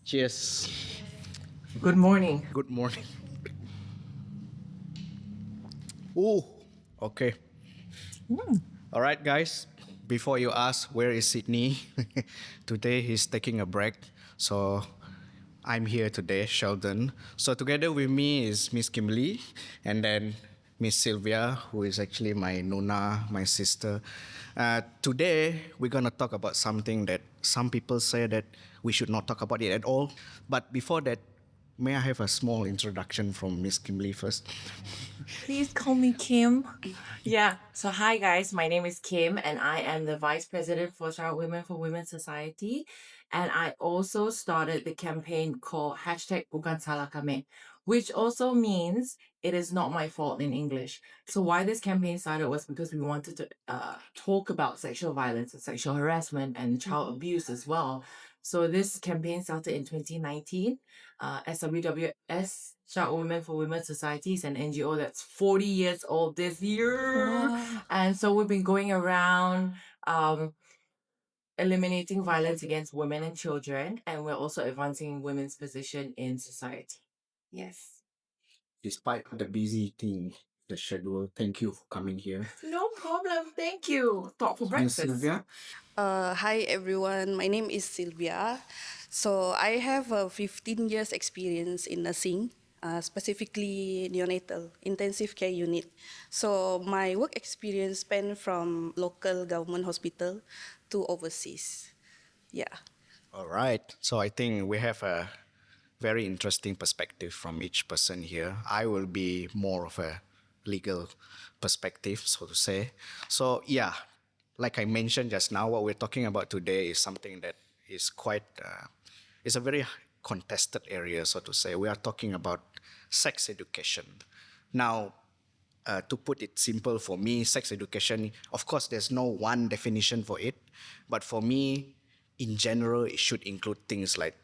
Cheers. Good morning. Good morning. Ooh, okay. All right, guys. Before you ask where is Sydney, today he's taking a break. So I'm here today, Sheldon. So together with me is Miss Kimberley and then Miss Sylvia, who is actually my Nuna, my sister. Today we're gonna talk about something that some people say that we should not talk about it at all. But before that, may I have a small introduction from Miss Kimberley first? Please call me Kim. Yeah. So, hi guys. My name is Kim, and I am the Vice President for Child Women for Women Society. And I also started the campaign called hashtag Bukan Salah Kami, which also means it is not my fault in English. So, why this campaign started was because we wanted to talk about sexual violence and sexual harassment and child abuse as well. So, this campaign started in 2019. SWWS, Child Women for Women Society, is an NGO that's 40 years old this year. Wow. And so we've been going around eliminating violence against women and children, and we're also advancing women's position in society. Yes. Despite the busy thing, the schedule, thank you for coming here. No problem. Thank you. Talk for Miss breakfast. Sylvia? Hi everyone, my name is Sylvia. So I have a 15 years experience in nursing, specifically neonatal intensive care unit. So my work experience span from local government hospital to overseas. Yeah. All right. So I think we have a very interesting perspective from each person here. I will be more of a legal perspective, so to say. So yeah, like I mentioned just now, what we're talking about today is something that is quite, it's a very contested area, so to say. We are talking about sex education. Now, to put it simple for me, sex education, of course, there's no one definition for it. But for me, in general, it should include things like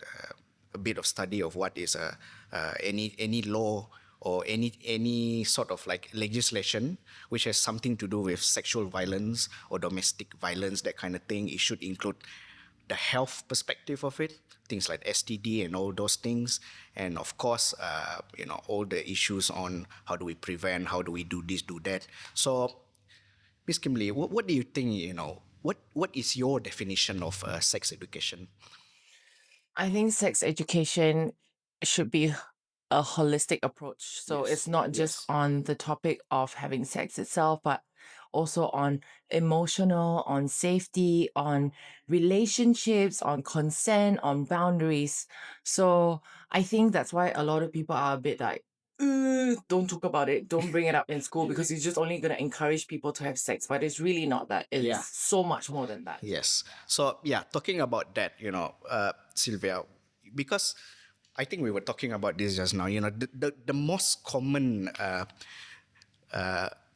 a bit of study of what is any law or any sort of like legislation which has something to do with sexual violence or domestic violence, that kind of thing. It should include the health perspective of it, things like STD and all those things, and of course, all the issues on how do we prevent, how do we do this, do that. So, Miss Kimberley, what do you think? What is your definition of sex education? I think sex education should be a holistic approach. So Yes, it's not just yes. on the topic of having sex itself, but also on emotional, on safety, on relationships, on consent, on boundaries. So I think that's why a lot of people are a bit like, don't talk about it, don't bring it up in school because you're just only going to encourage people to have sex. But it's really not that. It's Yeah. so much more than that. Yes. So yeah, talking about that, Sylvia, because I think we were talking about this just now. The most common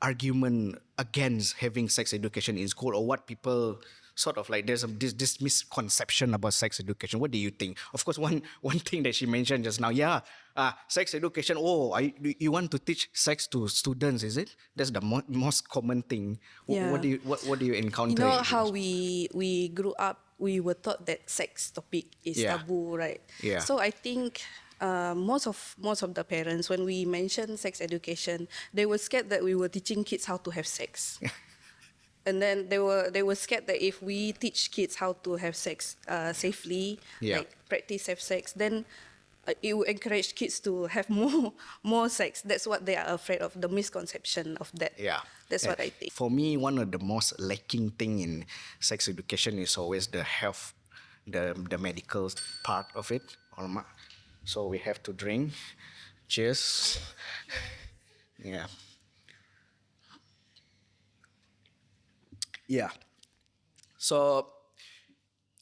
argument against having sex education in school, or what people sort of like, there's this misconception about sex education. What do you think? Of course, one thing that she mentioned just now, yeah, sex education. Oh, you want to teach sex to students? Is it? That's the most common thing. What Yeah. do you encounter? You know how we grew up, we were taught that sex topic is Yeah. taboo, right? Yeah. So I think most of the parents, when we mention sex education, they were scared that we were teaching kids how to have sex. And then they were scared that if we teach kids how to have sex safely, Yeah. like practice have sex, then it will encourage kids to have more sex. That's what they are afraid of, the misconception of that. Yeah. That's what I think. For me, one of the most lacking thing in sex education is always the health, the medical part of it. So we have to drink. Cheers. Yeah. Yeah. So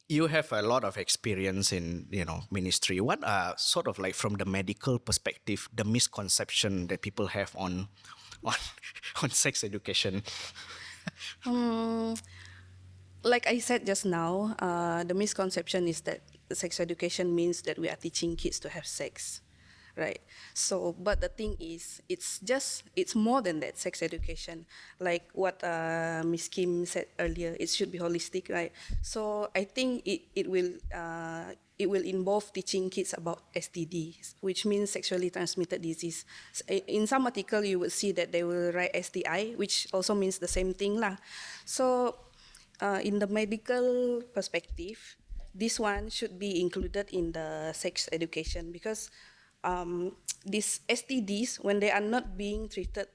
you have a lot of experience in ministry. What are sort of like, from the medical perspective, the misconception that people have on on sex education? Like I said just now, the misconception is that sex education means that we are teaching kids to have sex. right? So, but the thing is, it's more than that, sex education. Like what Miss Kim said earlier, it should be holistic, right? So I think it will involve teaching kids about STDs, which means sexually transmitted disease. In some article, you would see that they will write STI, which also means the same thing lah. So in the medical perspective, this one should be included in the sex education because these STDs, when they are not being treated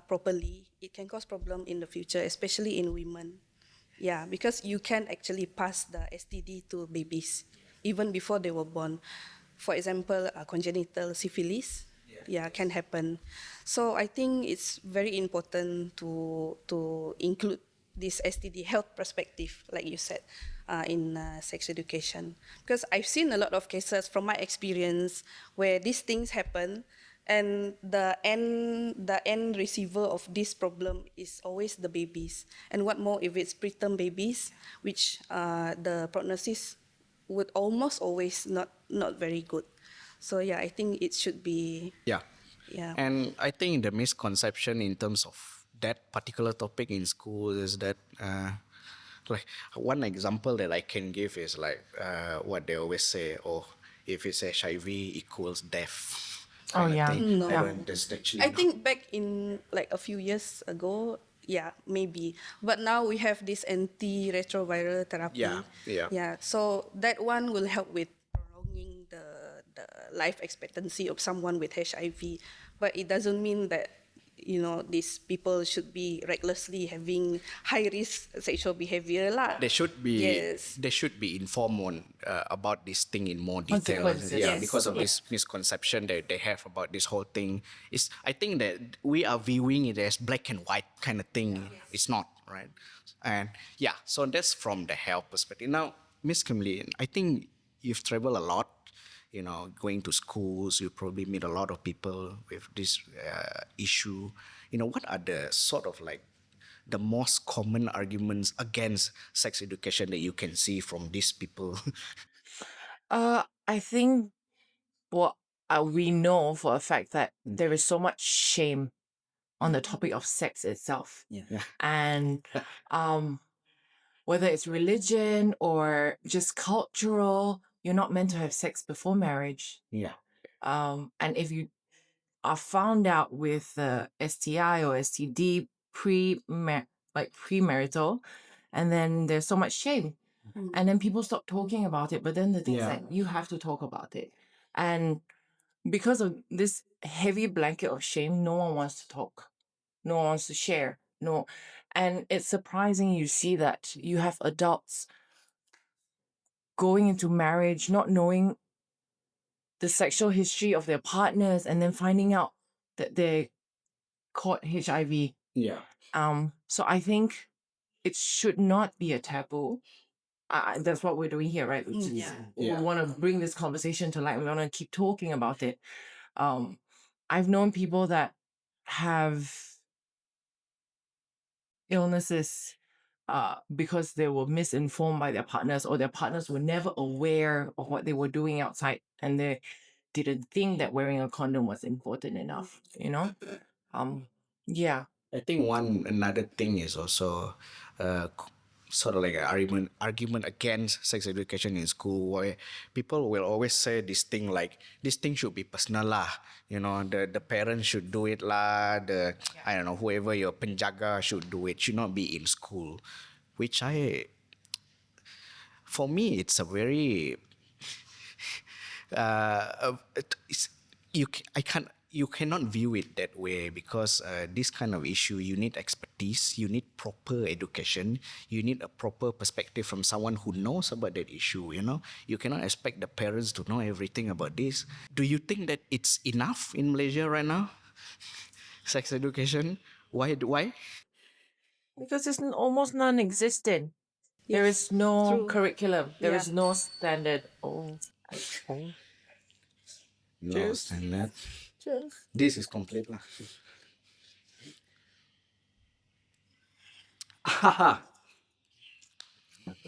properly, it can cause problem in the future, especially in women. Yeah, because you can actually pass the STD to babies even before they were born. For example, congenital syphilis, yeah, can happen. So I think it's very important to include this STD health perspective, like you said, in sex education. Because I've seen a lot of cases from my experience where these things happen, and the end receiver of this problem is always the babies. And what more if it's preterm babies, which the prognosis would almost always not very good. So yeah, I think it should be. Yeah. Yeah. And I think the misconception in terms of that particular topic in school is that, like, one example that I can give is like what they always say, oh, if it's HIV equals death, Oh, kind of yeah. thing. No. I don't, there's actually I not. think back in like a few years ago, yeah, maybe. But now we have this antiretroviral therapy. Yeah, yeah. Yeah. So that one will help with prolonging the life expectancy of someone with HIV. But it doesn't mean that these people should be recklessly having high risk sexual behavior lah. They should be Yes. they should be informed on about this thing in more detail. Consequences. Yeah, Yes. because of Yeah. this misconception that they have about this whole thing. Is I think that we are viewing it as black and white kind of thing. It's not, right? And yeah, so that's from the health perspective. Now, Miss Kimberley, I think you've traveled a lot. Going to schools, you probably meet a lot of people with this issue. What are the sort of like the most common arguments against sex education that you can see from these people? I think what we know for a fact that there is so much shame on the topic of sex itself. Yeah. And whether it's religion or just cultural, you're not meant to have sex before marriage. Yeah. And if you are found out with STI or STD premarital, and then there's so much shame, and then people stop talking about it. But then the thing is Yeah. that you have to talk about it, and because of this heavy blanket of shame, no one wants to talk, no one wants to share, no. And it's surprising you see that you have adults going into marriage not knowing the sexual history of their partners and then finding out that they caught HIV. Yeah. So I think it should not be a taboo. That's what we're doing here, right? Which is- Yeah. We Yeah. want to bring this conversation to light. We want to keep talking about it. I've known people that have illnesses because they were misinformed by their partners, or their partners were never aware of what they were doing outside, and they didn't think that wearing a condom was important enough. Yeah. I think another thing is also sort of like an argument against sex education in school, where people will always say this thing like this thing should be personal lah. The parents should do it lah. I don't know, whoever your penjaga should do it, should not be in school, which for me it's a very you cannot view it that way, because this kind of issue, you need expertise, you need proper education, you need a proper perspective from someone who knows about that issue. You cannot expect the parents to know everything about this. Do you think that it's enough in Malaysia right now, sex education? Why Because it's almost non-existent. There Yes, is no true. curriculum. There Yeah. is no standard. Oh, okay. no standard? This is complete lah.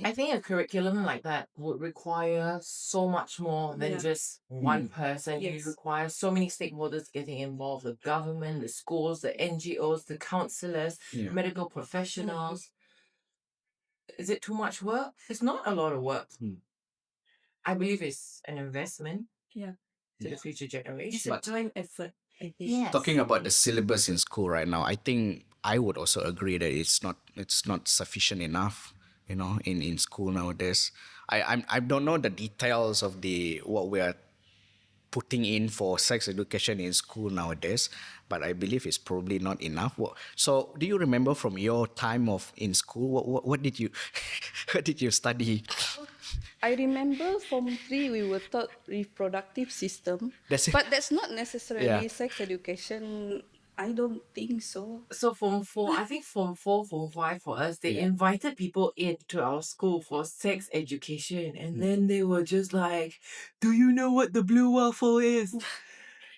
I think a curriculum like that would require so much more than just one person. You require so many stakeholders getting involved: the government, the schools, the NGOs, the counselors, medical professionals. Is it too much work? It's not a lot of work. I believe it's an investment to the future generation. It's a joint effort, I think. Yes. Talking about the syllabus in school right now, I think I would also agree that it's not sufficient enough. In school nowadays, I don't know the details of the what we are putting in for sex education in school nowadays, but I believe it's probably not enough. So, do you remember from your time of in school what did you what did you study? I remember Form 3 we were taught reproductive system, That's it. but that's not necessarily Yeah. sex education. I don't think so. So Form 4, I think Form 4, Form 5 for us, they invited people into our school for sex education. And then they were just like, do you know what the blue waffle is?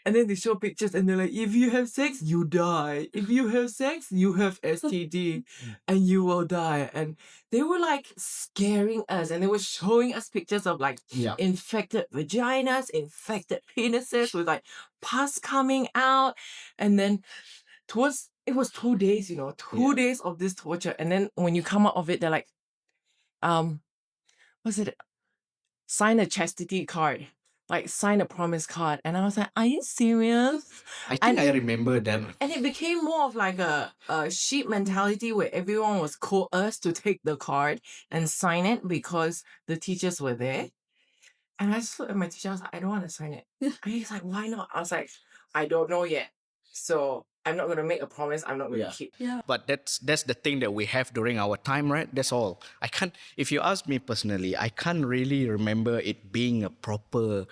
And then they show pictures and they're like, if you have sex, you die. If you have sex, you have STD and you will die. And they were like scaring us and they were showing us pictures of like infected vaginas, infected penises with like pus coming out. And then it was 2 days, 2 days of this torture. And then when you come out of it, they're like, what's it? Sign a chastity card. Like sign a promise card. And I was like, are you serious? I think I remember that. And it became more of like a sheep mentality where everyone was coerced to take the card and sign it because the teachers were there. And I just looked at my teacher, I was like, I don't want to sign it. And he's like, why not? I was like, I don't know yet. So I'm not going to make a promise I'm not going to keep. Yeah. But that's the thing that we have during our time, right? That's all. If you ask me personally, I can't really remember it being a proper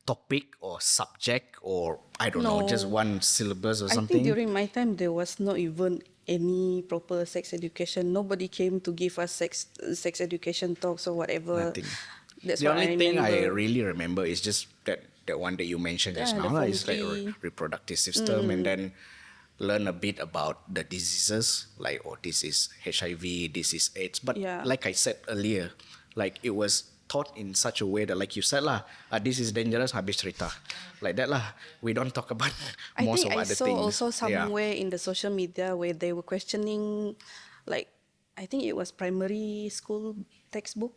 topic or subject or I don't know, just No. one syllabus or I something. think during my time there was not even any proper sex education. Nobody came to give us sex education talks or whatever. Nothing. That's The what only I thing remember. I really remember is just that one that you mentioned just Yeah, now. the Form It's like 3. reproductive system and then learn a bit about the diseases like this is HIV, this is AIDS. But Yeah. like I said earlier, like it was taught in such a way that like you said lah, this is dangerous, habis cerita. Like that lah. We don't talk about I most think of I other saw things. also somewhere in the social media where they were questioning, like, I think it was primary school textbook.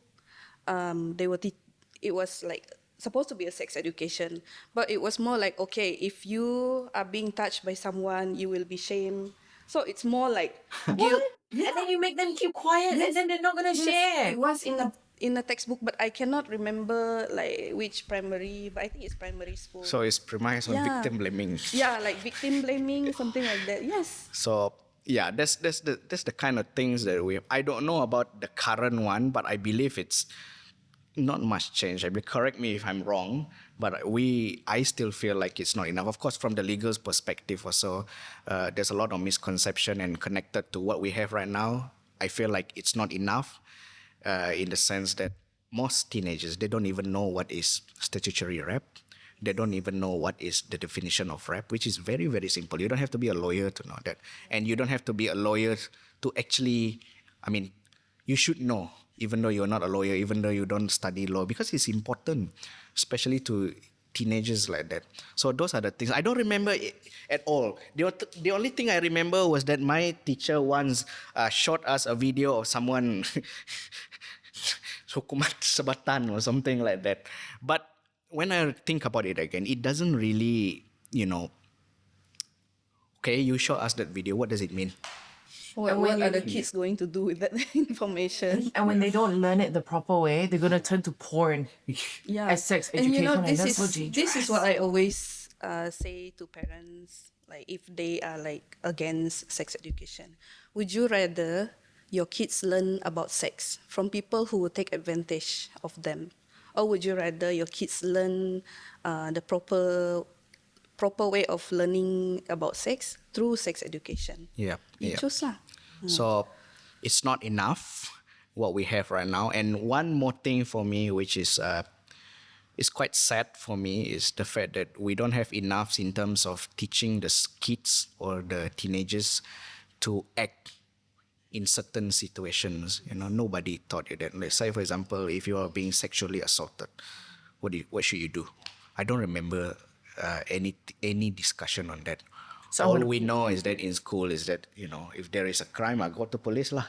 It was like supposed to be a sex education, but it was more like, okay, if you are being touched by someone, you will be shamed. So it's more like guilt. And then you make them keep quiet and then they're not going to share. It was in a textbook, but I cannot remember like which primary, but I think it's primary school. So it's premised on Yeah. victim blaming. Yeah, like victim blaming, something like that. Yes. So yeah, that's the kind of things that we. I don't know about the current one, but I believe it's not much change. I mean, correct me if I'm wrong, but I still feel like it's not enough. Of course, from the legal perspective also, there's a lot of misconception and connected to what we have right now. I feel like it's not enough, in the sense that most teenagers, they don't even know what is statutory rape. They don't even know what is the definition of rape, which is very, very simple. You don't have to be a lawyer to know that. And you don't have to be a lawyer to actually, I mean, you should know, even though you're not a lawyer, even though you don't study law, because it's important, especially to teenagers like that. So those are the things. I don't remember it at all. The only thing I remember was that my teacher once showed us a video of someone hukuman sebatan or something like that. But when I think about it again, it doesn't really, okay, you show us that video. What does it mean? What are the kids going to do with that information? And when they don't learn it the proper way, they're going to turn to porn as sex And education. you know, That's so dangerous. this is what I always say to parents, like if they are like against sex education. Would you rather your kids learn about sex from people who will take advantage of them? Or would you rather your kids learn the proper way of learning about sex through sex education? Yeah. You choose lah. So it's not enough what we have right now. And one more thing for me, which is quite sad for me, is the fact that we don't have enough in terms of teaching the kids or the teenagers to act in certain situations, nobody taught you that. Let's say, for example, if you are being sexually assaulted, what should you do? I don't remember any discussion on that. So All we know is that in school is that, if there is a crime, I go to police lah.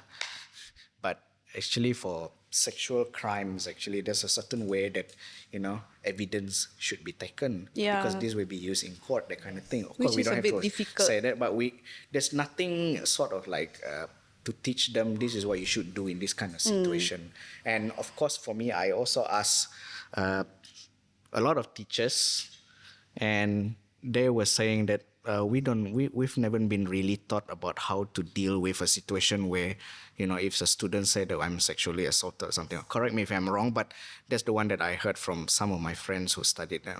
But actually for sexual crimes, actually there's a certain way that, evidence should be taken. Because Yeah. this will be used in court, that kind of thing. Of Which course, we is don't a have bit to difficult. say that, but there's nothing sort of like to teach them this is what you should do in this kind of situation. And of course, for me, I also ask a lot of teachers, and they were saying that we've never been really taught about how to deal with a situation where, if a student said that I'm sexually assaulted or something. Correct me if I'm wrong, but that's the one that I heard from some of my friends who studied that.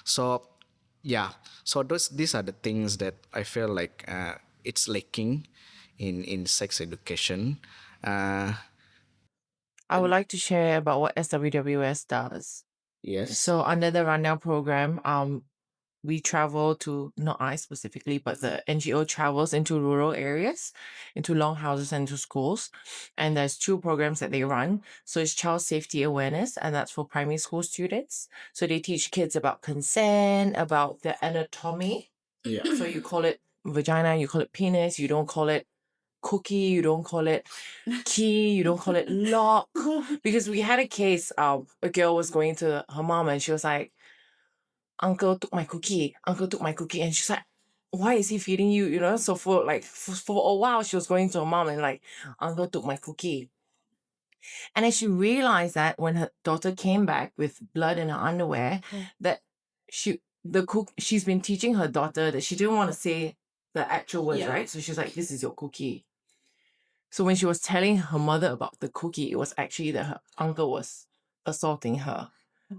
So yeah, so these are the things that I feel like it's lacking in sex education. I would like to share about what SWWS does. Yes. So under the Rundown program, we travel to, not I specifically, but the NGO travels into rural areas, into longhouses and to schools. And there's 2 programs that they run. So it's child safety awareness, and that's for primary school students. So they teach kids about consent, about the anatomy. Yeah. So you call it vagina, you call it penis, you don't call it cookie, you don't call it key, you don't call it lock. Because we had a case, a girl was going to her mom and she was like, uncle took my cookie, and she's like, why is he feeding you, so for a while she was going to her mom and like, uncle took my cookie. And then she realized that when her daughter came back with blood in her underwear, that she's been teaching her daughter that she didn't want to say the actual words, right? So she's like, this is your cookie. So when she was telling her mother about the cookie, it was actually that her uncle was assaulting her,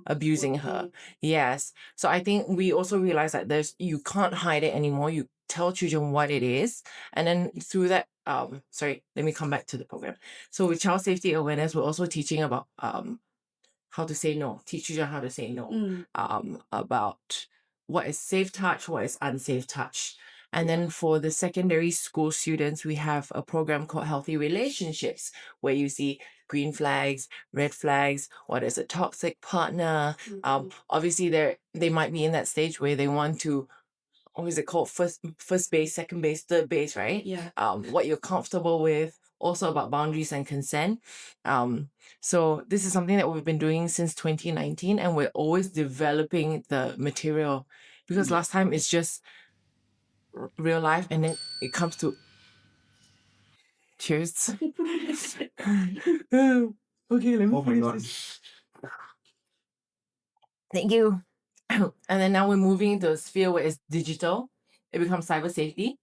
abusing her. Yes. So I think we also realize that you can't hide it anymore. You tell children what it is. And then through that, sorry, let me come back to the program. So with child safety awareness, we're also teaching about how to say no, teach children how to say no, about what is safe touch, what is unsafe touch. And then for the secondary school students, we have a program called Healthy Relationships, where you see green flags, red flags, what is a toxic partner. Obviously, they might be in that stage where they want to, what is it called? First base, second base, third base, right? Yeah. What you're comfortable with, also about boundaries and consent. So this is something that we've been doing since 2019, and we're always developing the material, because last time it's just real life, and then it comes to cheers. Okay, let me finish this. Thank you. And then now we're moving into a sphere where it's digital. It becomes cyber safety.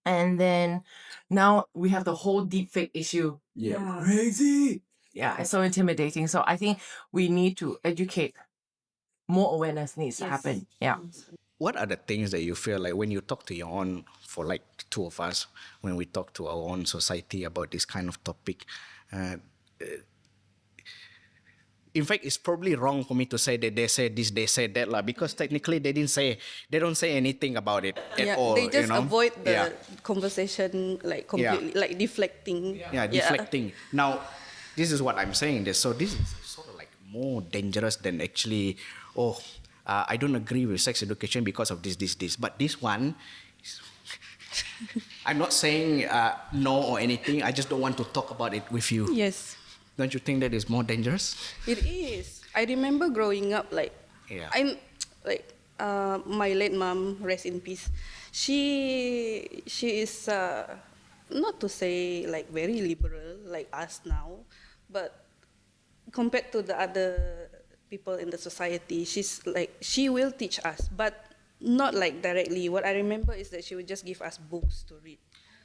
And then now we have the whole deepfake issue. Yeah. Crazy. Yeah, it's so intimidating. So I think we need to educate. More awareness needs to happen. Yeah. What are the things that you feel like when you talk to your own, for like the 2 of us, when we talk to our own society about this kind of topic? In fact, it's probably wrong for me to say that they said this, they said that, lah, because technically they don't say anything about it at all. They just avoid the Yeah. conversation like completely, like deflecting. Yeah, deflecting. Now, this is what I'm saying. So this is sort of like more dangerous than actually, I don't agree with sex education because of this. But this one, I'm not saying no or anything. I just don't want to talk about it with you. Yes. Don't you think that is more dangerous? It is. I remember growing up, like, Yeah. my late mom, rest in peace. She is not to say like very liberal like us now, but compared to the other people in the society, she will teach us, but not like directly. What I remember is that she would just give us books to read.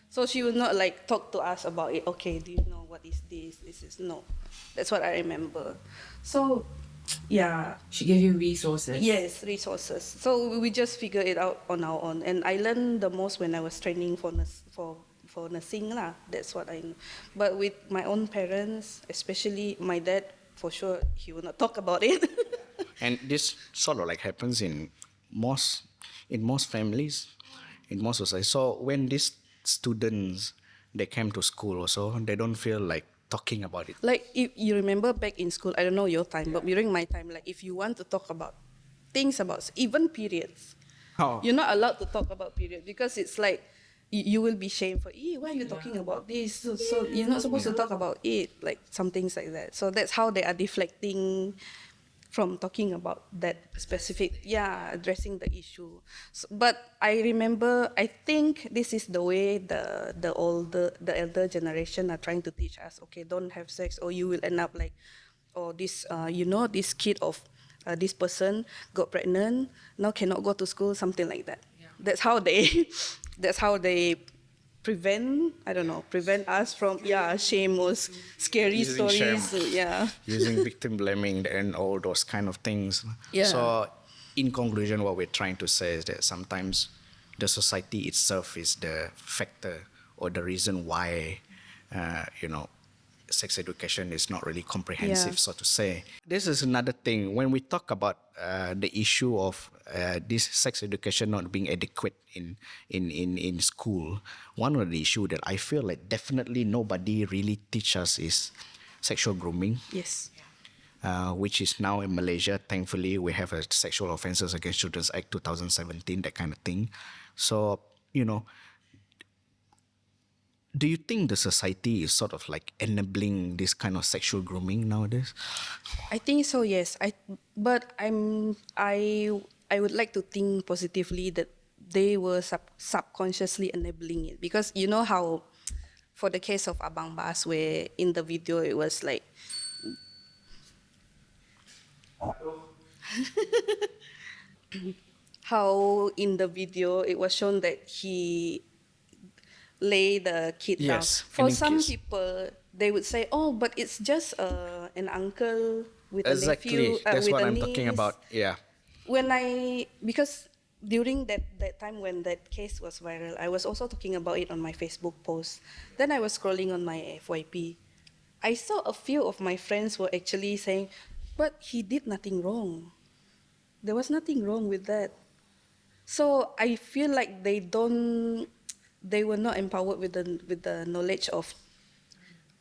So she would not like talk to us about it. Okay, do you know what is this? This is no. That's what I remember. So, yeah. She gave you resources. Yes, resources. So we just figure it out on our own. And I learned the most when I was training for nursing lah. That's what I know. But with my own parents, especially my dad, for sure he will not talk about it. And this sort of like happens in most families, in most societies. So when these students they came to school also, they don't feel like talking about it. Like if you remember back in school, I don't know your time, but during my time, like if you want to talk about things about even periods, Oh. you're not allowed to talk about periods because it's like you will be shamed for, why are you talking about this? So you're not supposed to talk about it, like some things like that. So that's how they are deflecting from talking about that specific, addressing the issue. So, but I remember, I think this is the way the elder generation are trying to teach us. Okay, don't have sex, or you will end up like, or this, this kid of this person got pregnant, now cannot go to school, something like that. That's how they, that's how they prevent us from shame or scary Using shame. stories. Using victim blaming and all those kind of things. Yeah. So, in conclusion, what we're trying to say is that sometimes the society itself is the factor or the reason why, sex education is not really comprehensive, Yeah. so to say. This is another thing. When we talk about the issue of this sex education not being adequate in school, one of the issue that I feel like definitely nobody really teach us is sexual grooming. Yes. Which is now in Malaysia. Thankfully, we have a Sexual Offences Against Children Act 2017, that kind of thing. So, do you think the society is sort of like enabling this kind of sexual grooming nowadays? I think so. Yes. I would like to think positively that they were subconsciously enabling it, because you know how, for the case of Abang Bas, where in the video it was like, how in the video it was shown that he lay the kid down. Yes, For and in some case- people, they would say, "Oh, but it's just an uncle with a Exactly. nephew, That's with what a I'm niece." talking about. Yeah. Because during that time when that case was viral, I was also talking about it on my Facebook post. Then I was scrolling on my FYP. I saw a few of my friends were actually saying, "But he did nothing wrong. There was nothing wrong with that." So I feel like they were not empowered with the knowledge of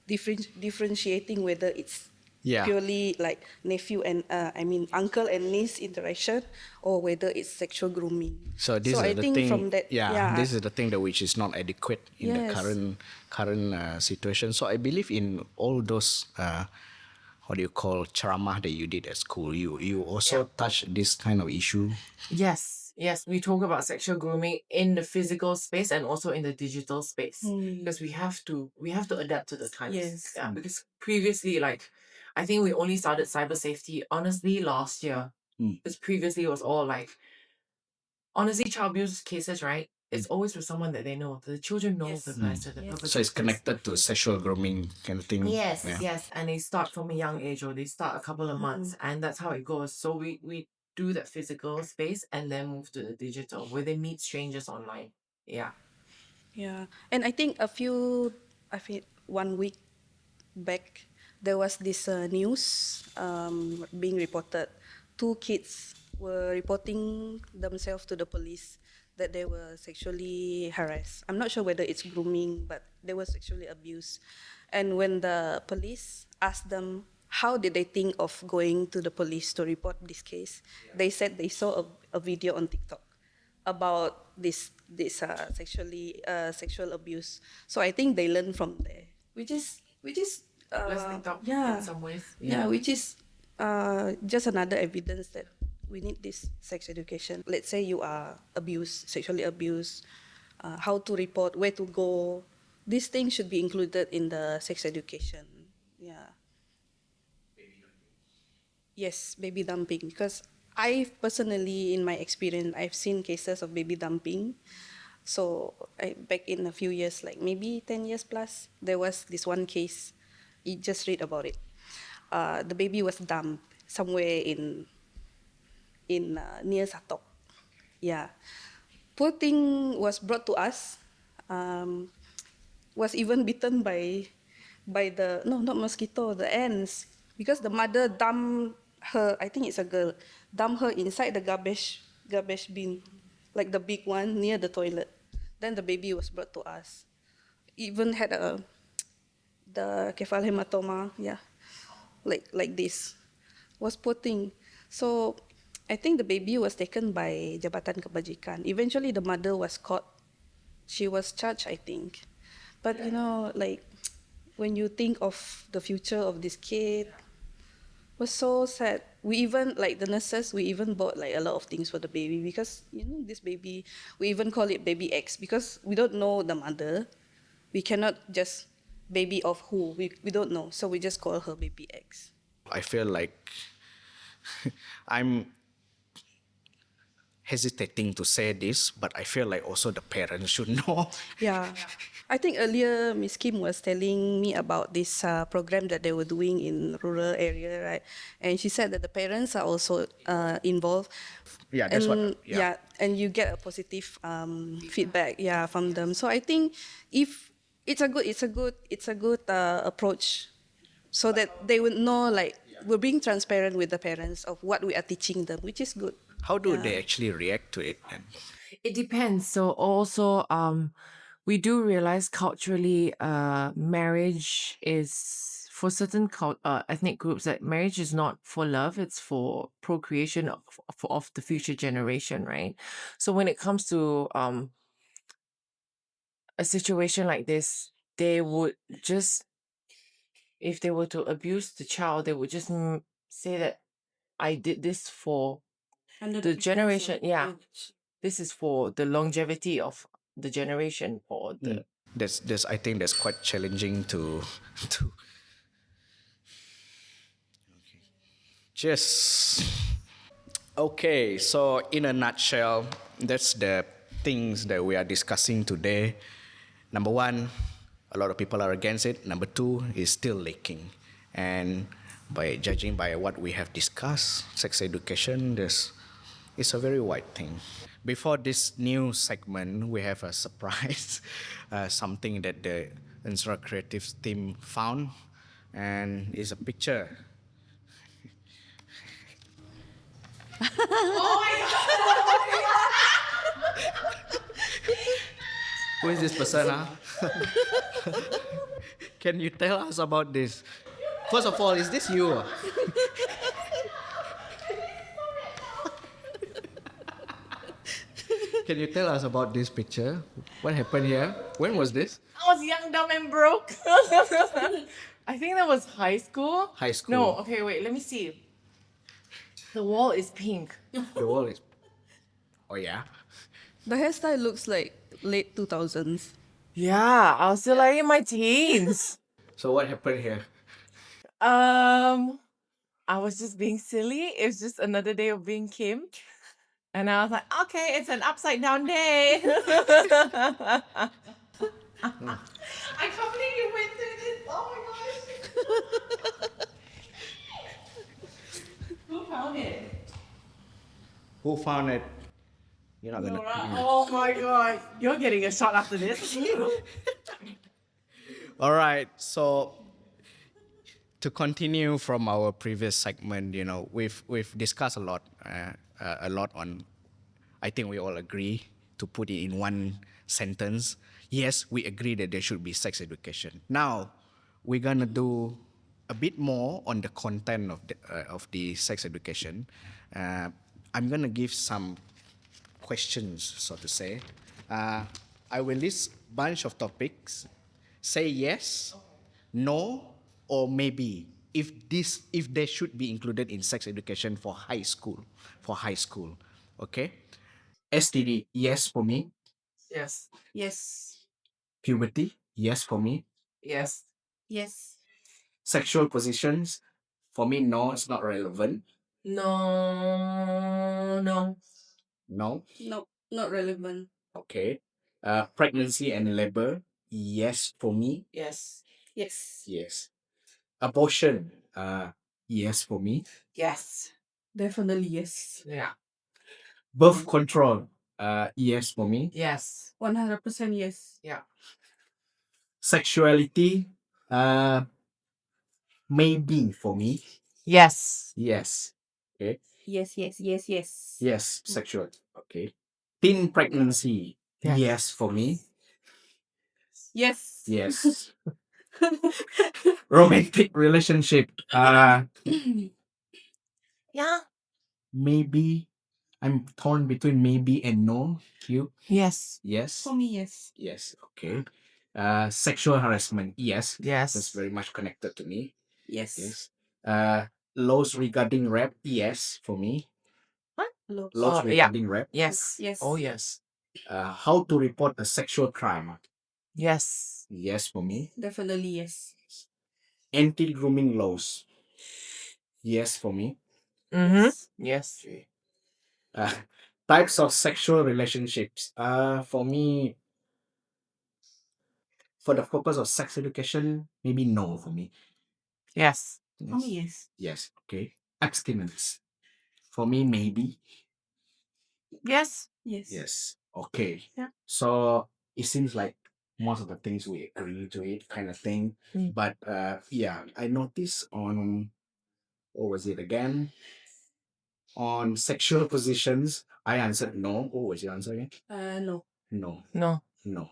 differentiating whether it's Yeah. purely like nephew and uncle and niece interaction, or whether it's sexual grooming. So this is I the think thing. from that, This is the thing that which is not adequate in the Yes. current situation. So I believe in all those what do you call ceramah that you did at school. You also touch this kind of issue. Yes, we talk about sexual grooming in the physical space and also in the digital space, because we have to adapt to the times. Yes. Yeah, because previously, like, I think we only started cyber safety honestly last year. Because previously it was all like, honestly, child abuse cases, right? It's always with someone that they know. The children know the person, the perpetrators. So it's connected to sexual grooming kind of thing. Yes, Yeah. yes, and they start from a young age, or they start a couple of months, and that's how it goes. So we do that physical space and then move to the digital, where they meet strangers online. Yeah. Yeah, and I think I feel 1 week back, there was this news being reported. 2 kids were reporting themselves to the police that they were sexually harassed. I'm not sure whether it's grooming, but they were sexually abused. And when the police asked them how did they think of going to the police to report this case, they said they saw a video on TikTok about this sexual abuse. So I think they learn from there, which is Let's think up yeah, in some ways. yeah, which is just another evidence that we need this sex education. Let's say you are abused, sexually abused, how to report, where to go. These things should be included in the sex education. Yeah. Yes, baby dumping. Because I personally, in my experience, I've seen cases of baby dumping. So back in a few years, like maybe 10 years plus, there was this one case. You just read about it. The baby was dumped somewhere in near Satok. Yeah. Poor thing was brought to us. Was even bitten by the, no, not mosquito, the ants, because the mother dumped her, I think it's a girl, dumped her inside the garbage bin, like the big one near the toilet. Then the baby was brought to us. even had the kefal hematoma, yeah, like this, was poor thing. So I think the baby was taken by Jabatan Kebajikan. Eventually, the mother was caught. She was charged, I think. But like when you think of the future of this kid, was so sad. We even like the nurses. We even bought like a lot of things for the baby because this baby. We even call it baby X because we don't know the mother. We cannot just baby of who we don't know. So we just call her baby X. I feel like I'm hesitating to say this, but I feel like also the parents should know. Yeah. I think earlier Miss Kim was telling me about this program that they were doing in rural area, right? And she said that the parents are also involved. Yeah, that's what. And Yeah. yeah, and you get a positive feedback, yeah, from them. So I think if it's a good approach, so that they would know like we're being transparent with the parents of what we are teaching them, which is good. How do Yeah. they actually react to it? And It depends. So also, we do realize culturally, marriage is for certain ethnic groups that marriage is not for love; it's for procreation of the future generation, right? So when it comes to a situation like this, they would just, if they were to abuse the child, they would just say that I did this for Under the generation. Yeah, yeah. this is for the longevity of the generation or the. that's I think that's quite challenging to to just. Okay, so in a nutshell, that's the things that we are discussing today. Number one, a lot of people are against it. Number two is still leaking. And by judging by what we have discussed, sex education, it's a very wide thing. Before this new segment, we have a surprise, something that the Insra Creative team found, and it's a picture. Who is this person? Huh? Can you tell us about this? First of all, is this you? Can you tell us about this picture? What happened here? When was this? I was young, dumb, and broke. I think that was high school. High school. No, okay, wait, let me see. The wall is pink. The wall is. Oh yeah. The hairstyle looks like late 2000s. Yeah, I was still like in my teens. So what happened here? I was just being silly. It was just another day of being Kim. And I was like, okay, it's an upside down day. I can't believe you went through this. Oh my gosh. Who found it? Who found it? You're not gonna. Oh my god. You're getting a shot after this. All right. So to continue from our previous segment, we've discussed a lot on. I think we all agree to put it in one sentence. Yes, we agree that there should be sex education. Now, we're gonna do a bit more on the content of the sex education. I'm gonna give some questions, so to say. I will list bunch of topics. Say yes, no, or maybe if they should be included in sex education for high school, okay? STD, yes for me. Yes. Yes. Puberty, yes for me. Yes. Yes. Sexual positions, for me, no, it's not relevant. No. No. No, No, not relevant. okay. Pregnancy and labor, yes for me. Yes. Yes. Yes. Abortion, yes for me. Yes. Definitely yes. Yeah. Birth control, yes for me. Yes. 100% yes. Yeah. Sexuality, maybe for me. Yes. Yes. Okay. Yes, yes, yes, yes. Yes, sexual. Okay. Teen pregnancy, Yes. yes for me. Yes. Yes. Romantic relationship. Yeah. Maybe I'm torn between maybe and no. You? Yes. Yes. For me, yes. Yes. Okay. Sexual harassment. Yes. Yes. That's very much connected to me. Yes. Yes. Laws regarding rape. Yes, for me. What? Laws Yeah. regarding rape. Yes. Yes. Oh, yes. How to report a sexual crime. Yes. Yes, for me. Definitely yes. Anti-grooming laws. Yes, for me. Mm-hmm. Yes. Okay. Uh, types of sexual relationships. For me, for the purpose of sex education, maybe no for me. Yes. For me, yes. Yes. Okay. Abstinence. For me, maybe. Yes. Yes. Yes. Okay. Yeah. So it seems like most of the things we agree to it, kind of thing. Mm. But yeah, I noticed on what was it again? On sexual positions, I answered no. What was your answer again? No. No. No. No.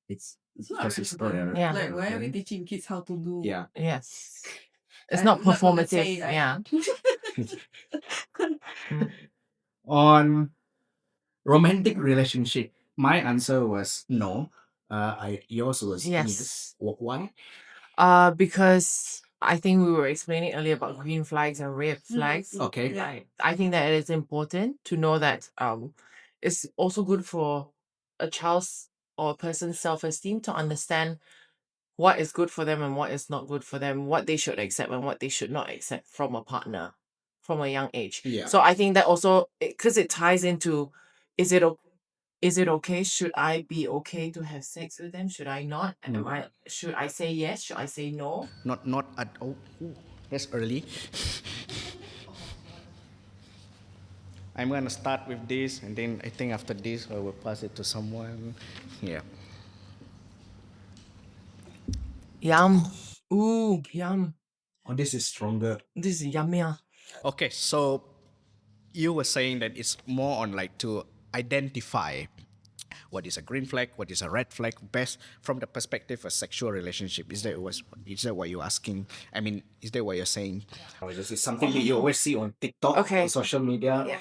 It's Because it's Yeah. like why are we teaching kids how to do? Yeah. Yes. It's not I'm not gonna performative. say, like- Yeah. Mm. On romantic relationship, my answer was no. Yours was Yes. Why? Because I think we were explaining earlier about green flags and red flags. Okay. Right. I think that it is important to know that it's also good for a child's or a person's self-esteem to understand what is good for them and what is not good for them, what they should accept and what they should not accept from a partner from a young age. Yeah. So I think that also because it ties into is it okay? Should I be okay to have sex with them? Should I not? Should I say yes? Should I say no? Not at all. That's early. I'm gonna start with this, and then I think after this I will pass it to someone. Yeah. Yum. Ooh, yum. Oh, this is stronger. This is yummy. Okay, so you were saying that it's more on like to identify what is a green flag, what is a red flag, best from the perspective of sexual relationship. Is that what you're asking? I mean, is that what you're saying? Or is this something that you always see on TikTok, Okay. on social media? Yeah.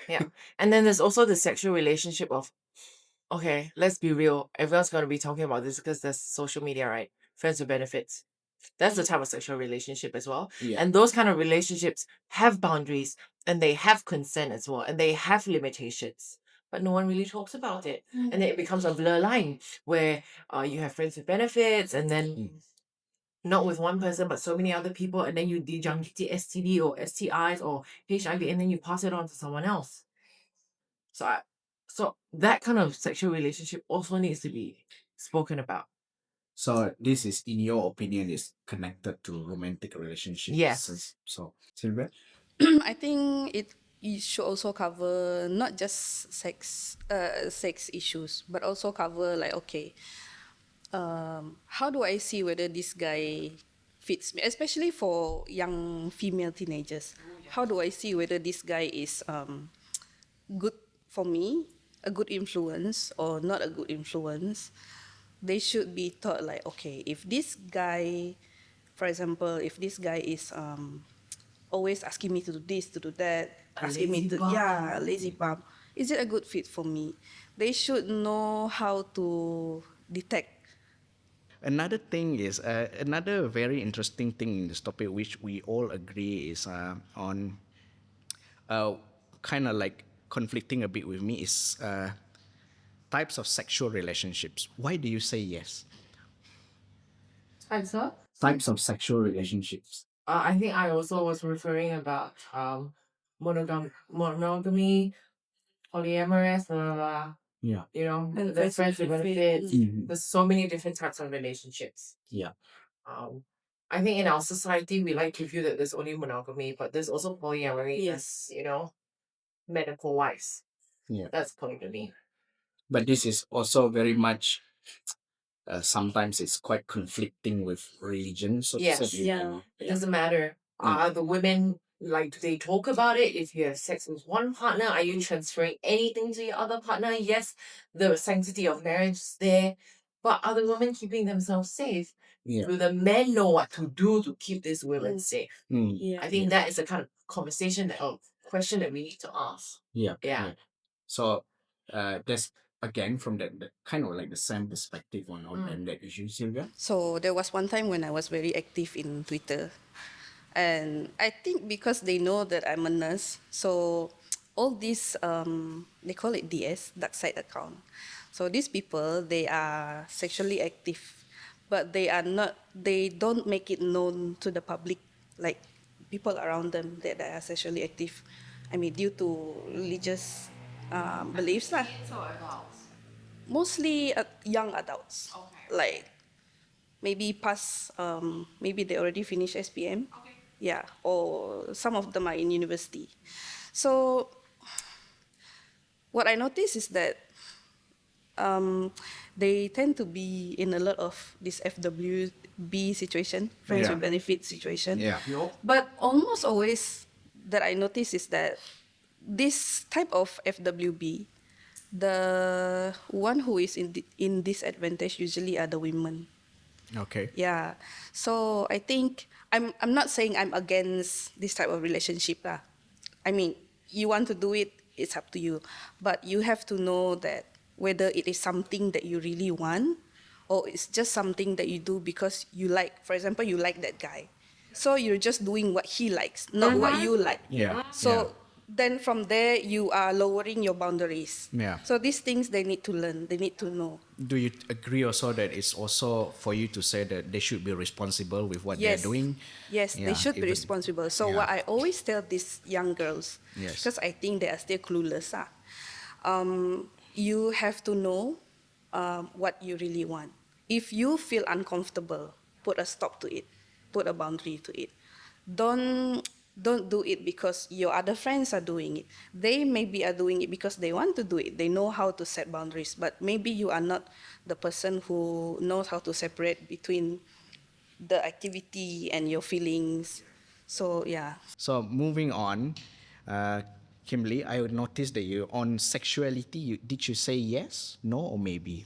Yeah. And then there's also the sexual relationship of, okay, let's be real. Everyone's going to be talking about this because there's social media, right? Friends with benefits. That's the type of sexual relationship as well. Yeah. And those kind of relationships have boundaries and they have consent as well and they have limitations. But no one really talks about it. And then it becomes a blur line where you have friends with benefits and then not with one person but so many other people, and then you dejunk the STD or STIs or HIV and then you pass it on to someone else. So that kind of sexual relationship also needs to be spoken about. So this is, in your opinion, is connected to romantic relationships. Yes. So Sylvia? I think it should also cover not just sex issues, but also cover like okay, how do I see whether this guy fits me, especially for young female teenagers? How do I see whether this guy is good for me, a good influence, or not a good influence? They should be taught like okay, if this guy, for example, if this guy is always asking me to do this, to do that, asking me to a lazy bum. Is it a good fit for me? They should know how to detect. Another thing is another very interesting thing in this topic, which we all agree is on uh, kind of like conflicting a bit with me, is types of sexual relationships. Why do you say yes? Types of? Types of sexual relationships. I think I also was referring about monogamy, polyamorous, blah, blah, blah. Yeah. You know, And there's friends with benefits. Mhm. There's so many different types of relationships. Yeah. I think in our society we like to view that there's only monogamy, but there's also polyamory. Yes. You know, medical wise. Yeah. That's polygamy. But this is also very much. Sometimes it's quite conflicting with religion. So Yes. to say, It doesn't matter. The women, like, do they talk about it? If you have sex with one partner, are you transferring anything to your other partner? Yes, the sanctity of marriage is there. But are the women keeping themselves safe? Yeah. Do the men know what to do to keep these women safe? Yeah. I think that is a kind of conversation that question that we need to ask. Yeah. Yeah. So that's again from the kind of like the same perspective on that issue, Sylvia. So there was one time when I was very active in Twitter. And I think because they know that I'm a nurse, so all these, they call it DS, dark side account. So these people, they are sexually active, but they are not, they don't make it known to the public, like people around them that they are sexually active. I mean, due to religious beliefs lah. Kids or adults? Mostly young adults, Okay. like maybe past, maybe they already finished SPM. Okay. Yeah, or some of them are in university. So what I notice is that they tend to be in a lot of this FWB situation, friends Yeah. with benefits situation. Yeah. But almost always that I notice is that this type of FWB, the one who is in disadvantage usually are the women. Okay. Yeah. So I think I'm not saying I'm against this type of relationship lah. I mean, you want to do it, it's up to you. But you have to know that whether it is something that you really want or it's just something that you do because you like, for example, you like that guy. So you're just doing what he likes, not what you like. Yeah. So then from there you are lowering your boundaries. Yeah. So these things they need to learn, they need to know. Do you agree also that it's also for you to say that they should be responsible with what they're doing? Yes, they Yeah, should be even- responsible. So yeah. what I always tell these young girls, Yes. because I think they are still clueless, you have to know what you really want. If you feel uncomfortable, put a stop to it, put a boundary to it. Don't do it because your other friends are doing it. They maybe are doing it because they want to do it. They know how to set boundaries, but maybe you are not the person who knows how to separate between the activity and your feelings. So yeah. So moving on, Kimberly, I would notice that you on sexuality. Did you say yes, no, or maybe?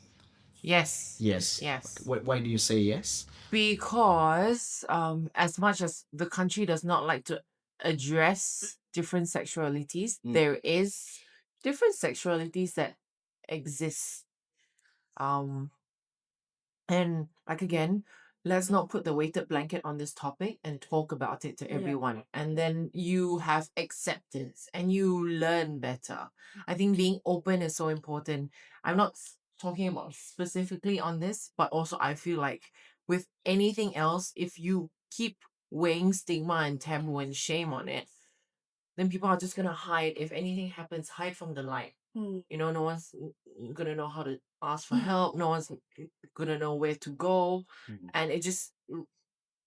Yes. Yes. Yes. Why do you say yes? Because as much as the country does not like to address different sexualities, there is different sexualities that exist. Um and like again, let's not put the weighted blanket on this topic and talk about it to everyone. And then you have acceptance and you learn better. I think being open is so important. I'm not talking about specifically on this, but also I feel like with anything else, if you keep weighing stigma and taboo and shame on it, then people are just gonna hide. If anything happens, hide from the light. You know, no one's gonna know how to ask for help. No one's gonna know where to go, and it just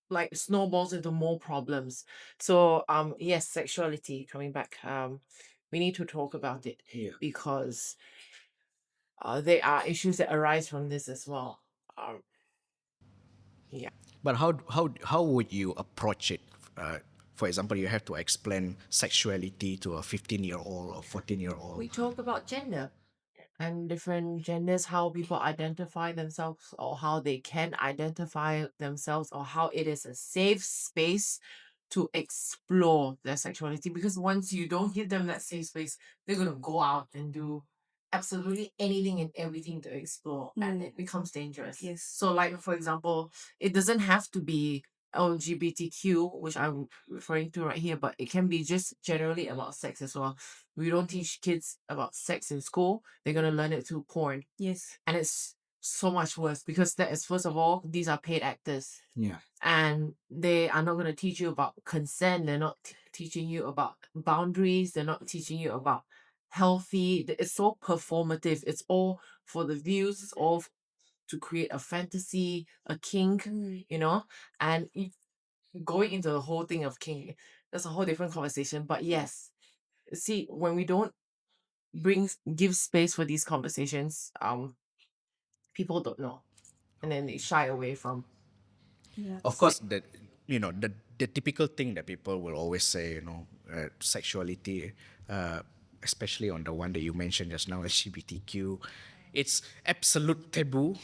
like snowballs into more problems. So yes, sexuality coming back. We need to talk about it because there are issues that arise from this as well. Yeah. But how would you approach it? For example, you have to explain sexuality to a 15-year-old or 14-year-old. We talk about gender and different genders, how people identify themselves or how they can identify themselves, or how it is a safe space to explore their sexuality. Because once you don't give them that safe space, they're going to go out and do absolutely anything and everything to explore, and it becomes dangerous. Yes. So, like, for example, it doesn't have to be LGBTQ, which I'm referring to right here, but it can be just generally about sex as well. We don't teach kids about sex in school, they're going to learn it through porn. Yes. And it's so much worse because that is, first of all, these are paid actors Yeah. and they are not going to teach you about consent. They're not teaching you about boundaries. They're not teaching you about healthy. It's so performative. It's all for the views. It's all to create a fantasy, a kink, you know, and going into the whole thing of kink, that's a whole different conversation. But yes, see, when we don't give space for these conversations, people don't know, and then they shy away from. Yeah. Of course, the typical thing that people will always say, sexuality, especially on the one that you mentioned just now, LGBTQ, it's absolute taboo.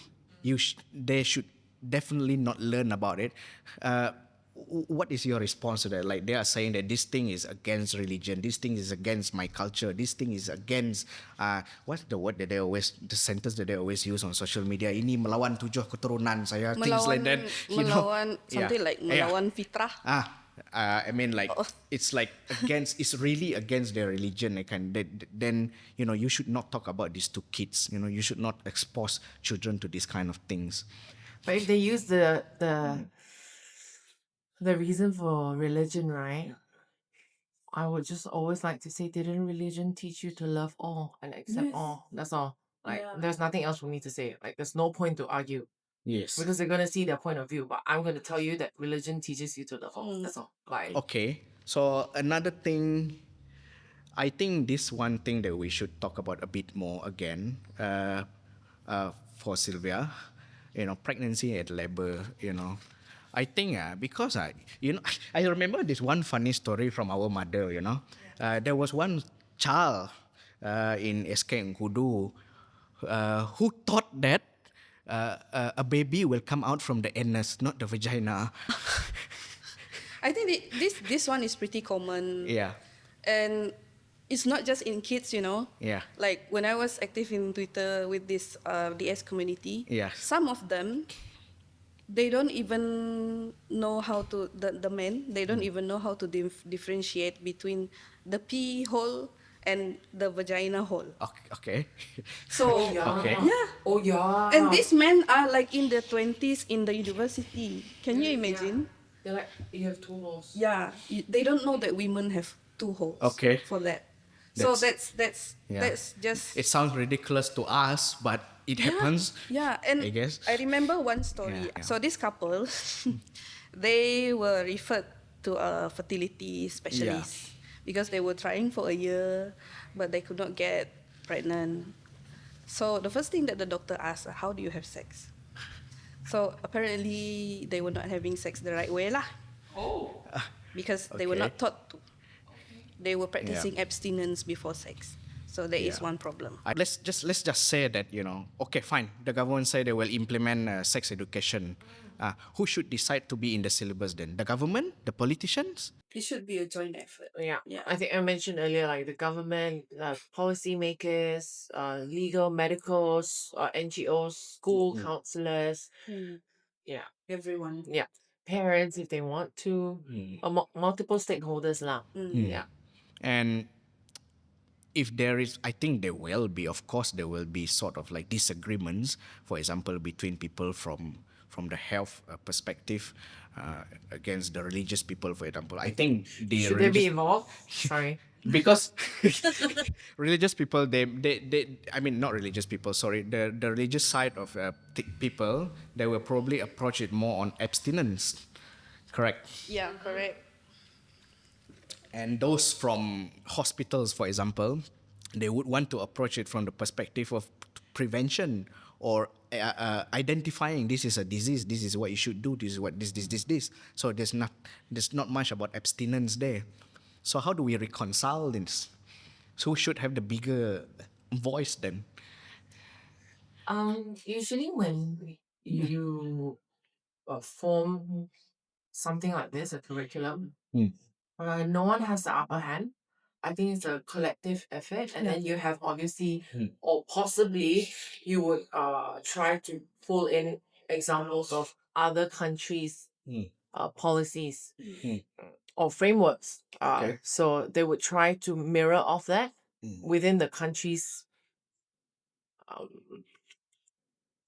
they should definitely not learn about it. What is your response to that? Like they are saying that this thing is against religion, this thing is against my culture, this thing is against what's the word that they always, the sentence that they always use on social media? Ini melawan tujuh keturunan saya, things like that. Melawan something like melawan fitrah. I mean, like it's like against. It's really against their religion. Then you should not talk about this to kids. You should not expose children to these kind of things. But if they use the reason for religion, right? I would just always like to say, didn't religion teach you to love all and accept all? That's all. Like, there's nothing else for me to say. Like, there's no point to argue. Yes. Because they're gonna see their point of view, but I'm gonna tell you that religion teaches you to love all. That's all. Like, Okay. So another thing, I think this one thing that we should talk about a bit more again, for Sylvia, pregnancy at labor, I think because I remember this one funny story from our mother, there was one child in SK Kudu who thought that a baby will come out from the anus, not the vagina. I think this one is pretty common. Yeah. And it's not just in kids, Yeah. Like when I was active in Twitter with this DS community, Yes. some of them, they don't even know how to, the men, they don't even know how to differentiate between the pee hole and the vagina hole. Okay. So, Okay. yeah. oh yeah. And these men are like in their 20s in the university. Can you imagine? They're like, you have two holes. Yeah, they don't know that women have two holes. Okay. For that. So That's- that's just. It sounds ridiculous to us, but it happens. Yeah, and I guess. I remember one story. Yeah. So this couple, they were referred to a fertility specialist because they were trying for a year, but they could not get pregnant. So the first thing that the doctor asked, how do you have sex? So apparently they were not having sex the right way lah. Oh. Because they were Okay. not taught to. They were practicing abstinence before sex. So there is one problem. Let's just say that okay, fine. The government say they will implement sex education. Who should decide to be in the syllabus then? The government, the politicians? It should be a joint effort. Yeah. Yeah. I think I mentioned earlier, like the government, policymakers, legal, medicals, NGOs, school counselors. Yeah. Everyone. Yeah. Parents, if they want to, or multiple stakeholders lah. Yeah. And if there is, I think there will be, of course, there will be sort of like disagreements, for example, between people from the health perspective against the religious people, for example. I think the Should they be involved? Sorry. because religious people, they I mean, not religious people, sorry, the religious side of people, they will probably approach it more on abstinence, correct? Yeah, correct. And those from hospitals, for example, they would want to approach it from the perspective of prevention or identifying this is a disease, this is what you should do, this is what this. So there's not much about abstinence there. So how do we reconcile this? So who should have the bigger voice then? Usually when you form something like this, a curriculum, no one has the upper hand. I think it's a collective effort, and then you have obviously, or possibly, you would try to pull in examples of other countries' policies or frameworks. Okay. So they would try to mirror off that within the country's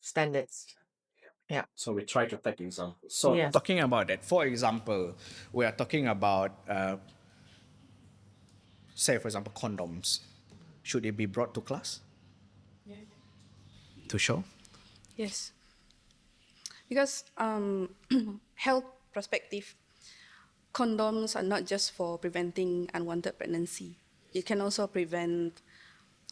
standards. Yeah. So we try to take examples. So Yes. talking about that, for example, we are talking about, say, for example, condoms. Should it be brought to class? To show? Yes. Because health perspective, condoms are not just for preventing unwanted pregnancy. It can also prevent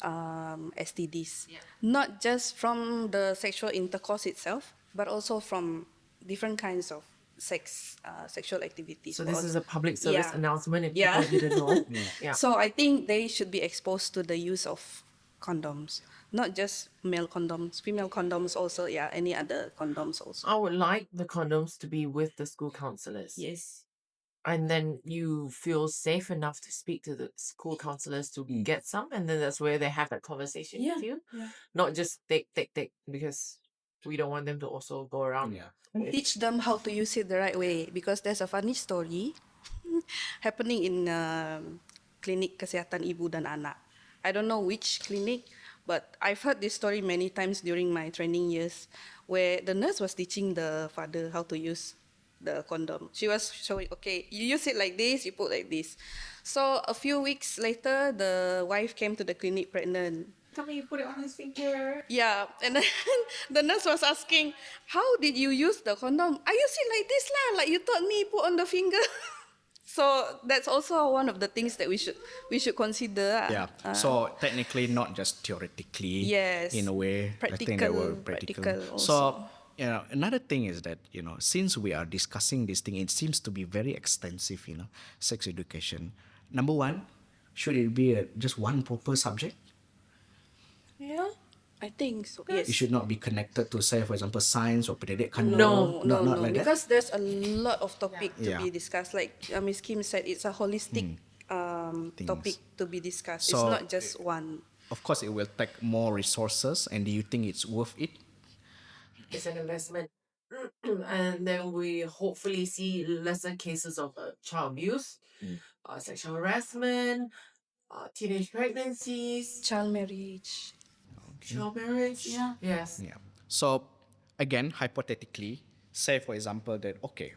STDs. Not just from the sexual intercourse itself, but also from different kinds of sexual activities. So this is a public service announcement if Yeah. people didn't know. Yeah. So I think they should be exposed to the use of condoms, not just male condoms, female condoms also, yeah, any other condoms also. I would like the condoms to be with the school counselors. Yes. And then you feel safe enough to speak to the school counselors to get some, and then that's where they have that conversation Yeah, with you. yeah. Not just take, because we don't want them to also go around. Yeah. And teach them how to use it the right way, because there's a funny story happening in klinik kesehatan ibu dan anak. I don't know which clinic, but I've heard this story many times during my training years, where the nurse was teaching the father how to use the condom. She was showing, okay, you use it like this, you put like this. So a few weeks later, the wife came to the clinic pregnant. Tell me, you put it on his finger. Yeah, and then the nurse was asking, "How did you use the condom? I use it like this lah, like you taught me, put on the finger." So that's also one of the things that we should consider. Yeah. So technically, not just theoretically. Yes. In a way, I think that were Practical So, also. another thing is that since we are discussing this thing, it seems to be very extensive. Sex education. Number one, should it be just one proper subject? Yeah. I think so. Yes. It should not be connected to, say, for example, science or pedagogic. No, not like that. because there's a lot of topic to Yeah. be discussed. Like Ms. Kim said, it's a holistic topic to be discussed. It's So, not just one. Of course, it will take more resources. And do you think it's worth it? It's an investment. And then we hopefully see lesser cases of child abuse, sexual harassment, teenage pregnancies, Child marriage. child marriage. Yeah. Yes. Yeah. So again, hypothetically, say for example that okay,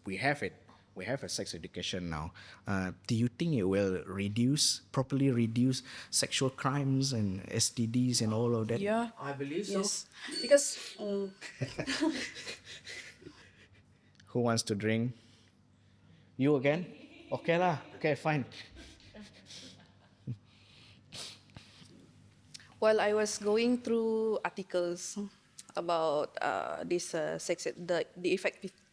we have it. We have a sex education now. Do you think it will properly reduce sexual crimes and STDs and all of that? Yeah. I believe so. Yes. Because Who wants to drink? You again? Okay lah. Okay, fine. while I was going through articles about this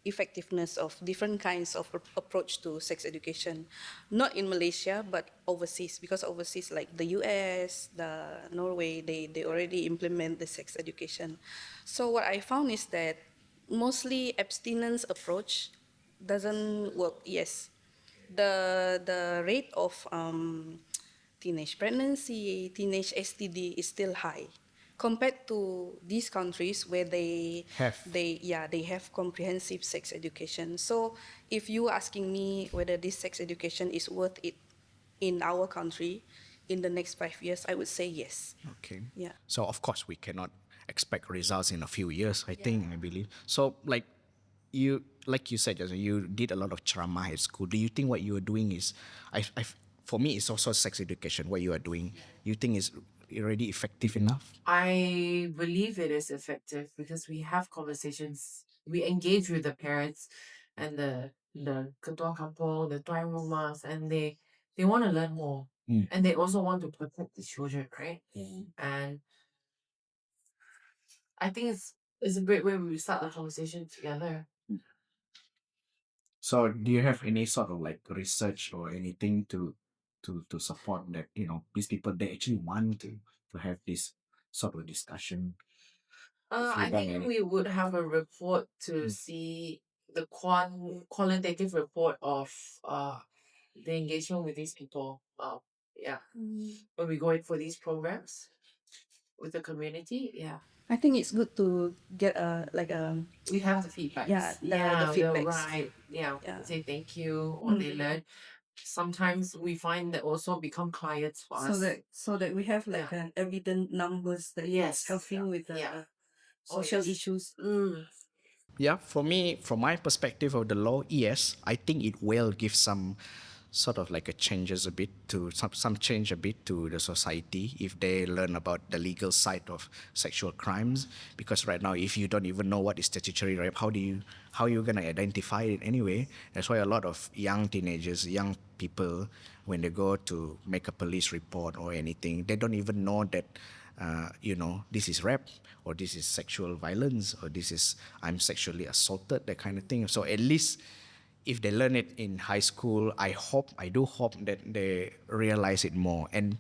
effectiveness of different kinds of approach to sex education, not in Malaysia but overseas, because overseas like the US, the Norway, they already implement the sex education. So what I found is that mostly abstinence approach doesn't work. Yes, the rate of teenage pregnancy, teenage STD is still high compared to these countries where they have comprehensive sex education. So if you asking me whether this sex education is worth it in our country in the next 5 years, I would say yes. Okay. Yeah. So of course we cannot expect results in a few years. I believe. So like you said, you did a lot of ceramah at school. Do you think what you are doing is, for me, it's also sex education. What you are doing, you think is already effective enough? I believe it is effective because we have conversations. We engage with the parents and the ketua kampung, the tuan rumahs, and they want to learn more, and they also want to protect the children, right? And I think it's a great way we start the conversation together. So do you have any sort of like research or anything to support that these people, they actually want to have this sort of discussion? I think we would have a report to see the qualitative report of the engagement with these people. When we go in for these programs with the community, I think it's good to get we have the feedback. the they'll feedbacks. write, say thank you, what they learned. Sometimes we find that also become clients for us. So that we have an evident numbers that Yes. helping with the social issues. Yeah, for me, from my perspective of the law, yes, I think it will give some sort of like a changes a bit to some change a bit to the society if they learn about the legal side of sexual crimes. Because right now, if you don't even know what is statutory rape, how are you gonna identify it anyway? That's why a lot of young teenagers, young people, when they go to make a police report or anything, they don't even know that this is rape, or this is sexual violence, or this is I'm sexually assaulted, that kind of thing. So at least if they learn it in high school, I do hope that they realize it more. And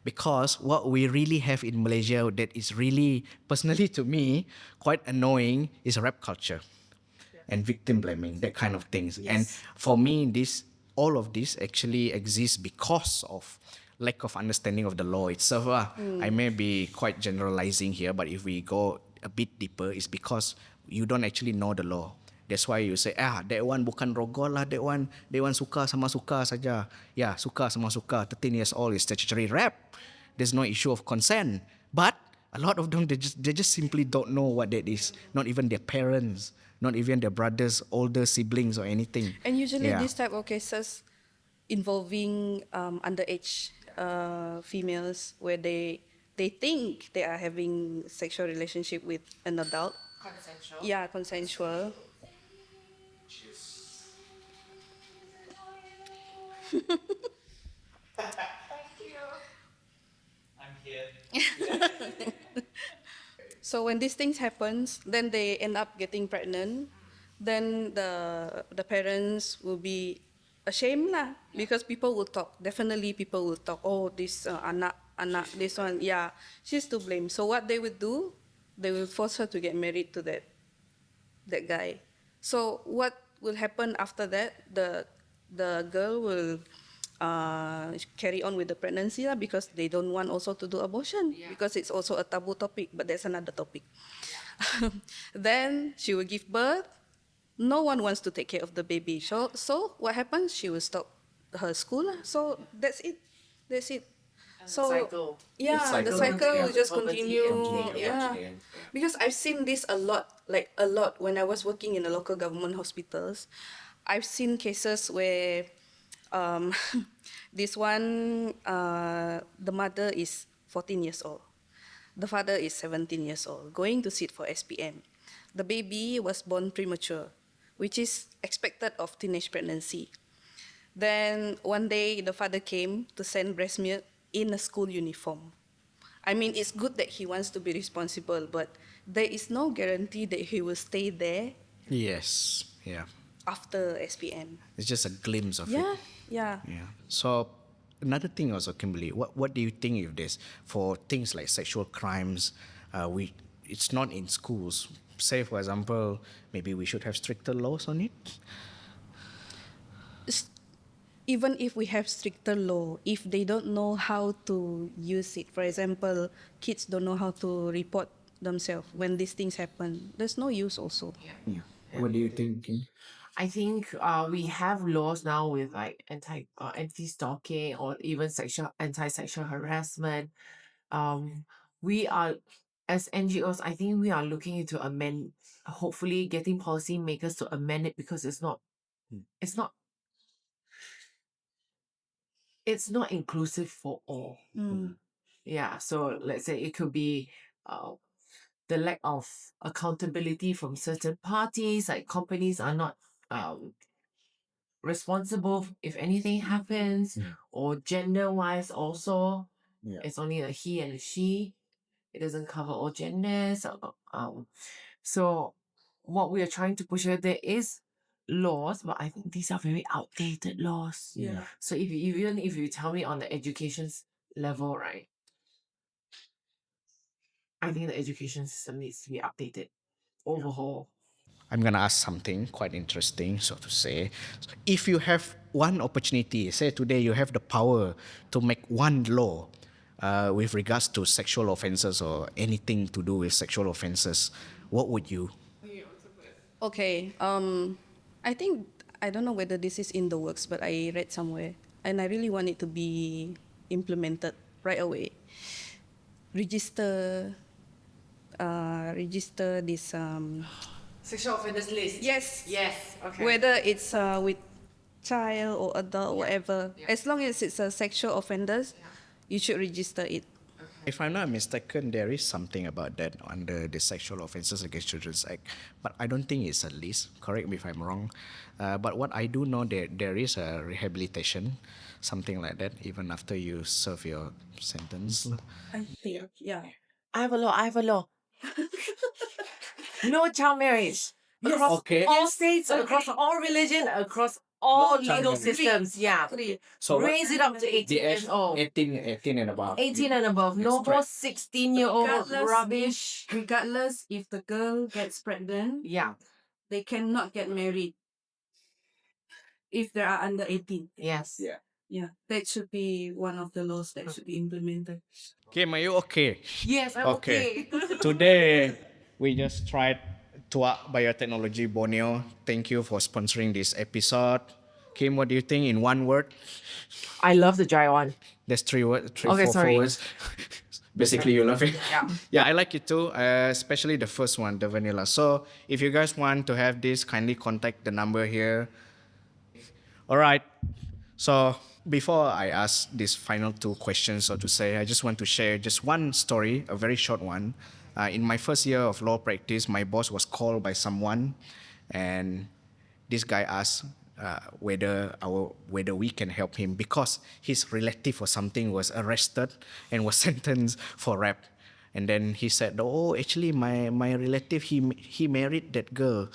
because what we really have in Malaysia that is really, personally to me, quite annoying is rap culture and victim blaming, that kind of things. And Yes. for me, this all of this actually exists because of lack of understanding of the law itself. I may be quite generalizing here, but if we go a bit deeper, it's because you don't actually know the law. That's why you say, that one bukan rogol lah, that one suka sama suka saja. Yeah, suka sama suka, 13 years old is statutory rape. There's no issue of consent. But a lot of them, they just simply don't know what that is. Not even their parents, not even their brothers, older siblings or anything. And usually Yeah. these type of cases involving underage females where they think they are having sexual relationship with an adult. Consensual. Yeah, consensual. I'm here. So when these things happens, then they end up getting pregnant. Then the parents will be ashamed lah because people will talk. Definitely, people will talk. Oh, this anak, this one, yeah, she's to blame. So what they would do, they will force her to get married to that guy. So what will happen after that? The girl will carry on with the pregnancy lah because they don't want also to do abortion because it's also a taboo topic. But that's another topic. Then she will give birth. No one wants to take care of the baby. So what happens? She will stop her school lah. So that's it. That's it. So cycle. yeah, the cycle cycle will just Poverty continue. and Yeah, because I've seen this a lot, like a lot when I was working in the local government hospitals. I've seen cases where um, this one, the mother is 14 years old. The father is 17 years old, going to sit for SPM. The baby was born premature, which is expected of teenage pregnancy. Then one day, the father came to send breast milk in a school uniform. I mean, it's good that he wants to be responsible, but there is no guarantee that he will stay there Yes. Yeah. after SPM. It's just a glimpse of Yeah, it. yeah. Yeah. So another thing also, Kimberly, what do you think of this for things like sexual crimes? It's not in schools. Say for example, maybe we should have stricter laws on it. S- Even if we have stricter law, if they don't know how to use it, for example, kids don't know how to report themselves when these things happen, there's no use also. Yeah. What do you think, Kim? I think we have laws now with like anti-stalking or even anti-sexual harassment. We are, as NGOs, I think we are looking into amend, hopefully getting policymakers to amend it because it's not it's not inclusive for all. Yeah, so let's say it could be the lack of accountability from certain parties, like companies are not responsible if anything happens, or gender wise also. Yeah. It's only a he and a she. It doesn't cover all genders. So what we are trying to push here, there is laws, but I think these are very outdated laws. Yeah. So even if you tell me on the education level, right, I think the education system needs to be updated, overhaul. I'm gonna ask something quite interesting, so to say. If you have one opportunity, say today you have the power to make one law with regards to sexual offences or anything to do with sexual offences, what would you? Okay. I think I don't know whether this is in the works, but I read somewhere, and I really want it to be implemented right away. Register, register this. Sexual offenders list. Yes. Yes. Okay. Whether it's with child or adult, whatever, Yeah. as long as it's a sexual offenders, you should register it. If I'm not mistaken, there is something about that under the Sexual Offences Against Children's Act, but I don't think it's a list. Correct me if I'm wrong. But what I do know that there is a rehabilitation, something like that, even after you serve your sentence. I think, yeah. I have a law. No child marriage. Across Okay. all states, across all religion, across all child legal marriage. systems. Yeah. So what- Raise it up to 18 years old. 18 and above. 18 and above. No That's more right. 16-year-old rubbish. Regardless if the girl gets pregnant, Yeah. they cannot get married if they are under 18. Yes. Yeah. Yeah, that should be one of the laws that should be implemented. Kim, are you okay? Yes, I'm okay. Today, we just tried Tuak Bioteknologi Borneo. Thank you for sponsoring this episode. Kim, what do you think in one word? I love the dry one. There's three words, Okay, four sorry. words. Basically, you love it. Yeah. Yeah, I like it too, especially the first one, the vanilla. So, if you guys want to have this, kindly contact the number here. All right. So, before I ask these final two questions, so to say, I just want to share just one story, a very short one. In my first year of law practice, my boss was called by someone, and this guy asked whether we can help him because his relative or something was arrested and was sentenced for rape. And then he said, "Oh, actually, my relative he married that girl,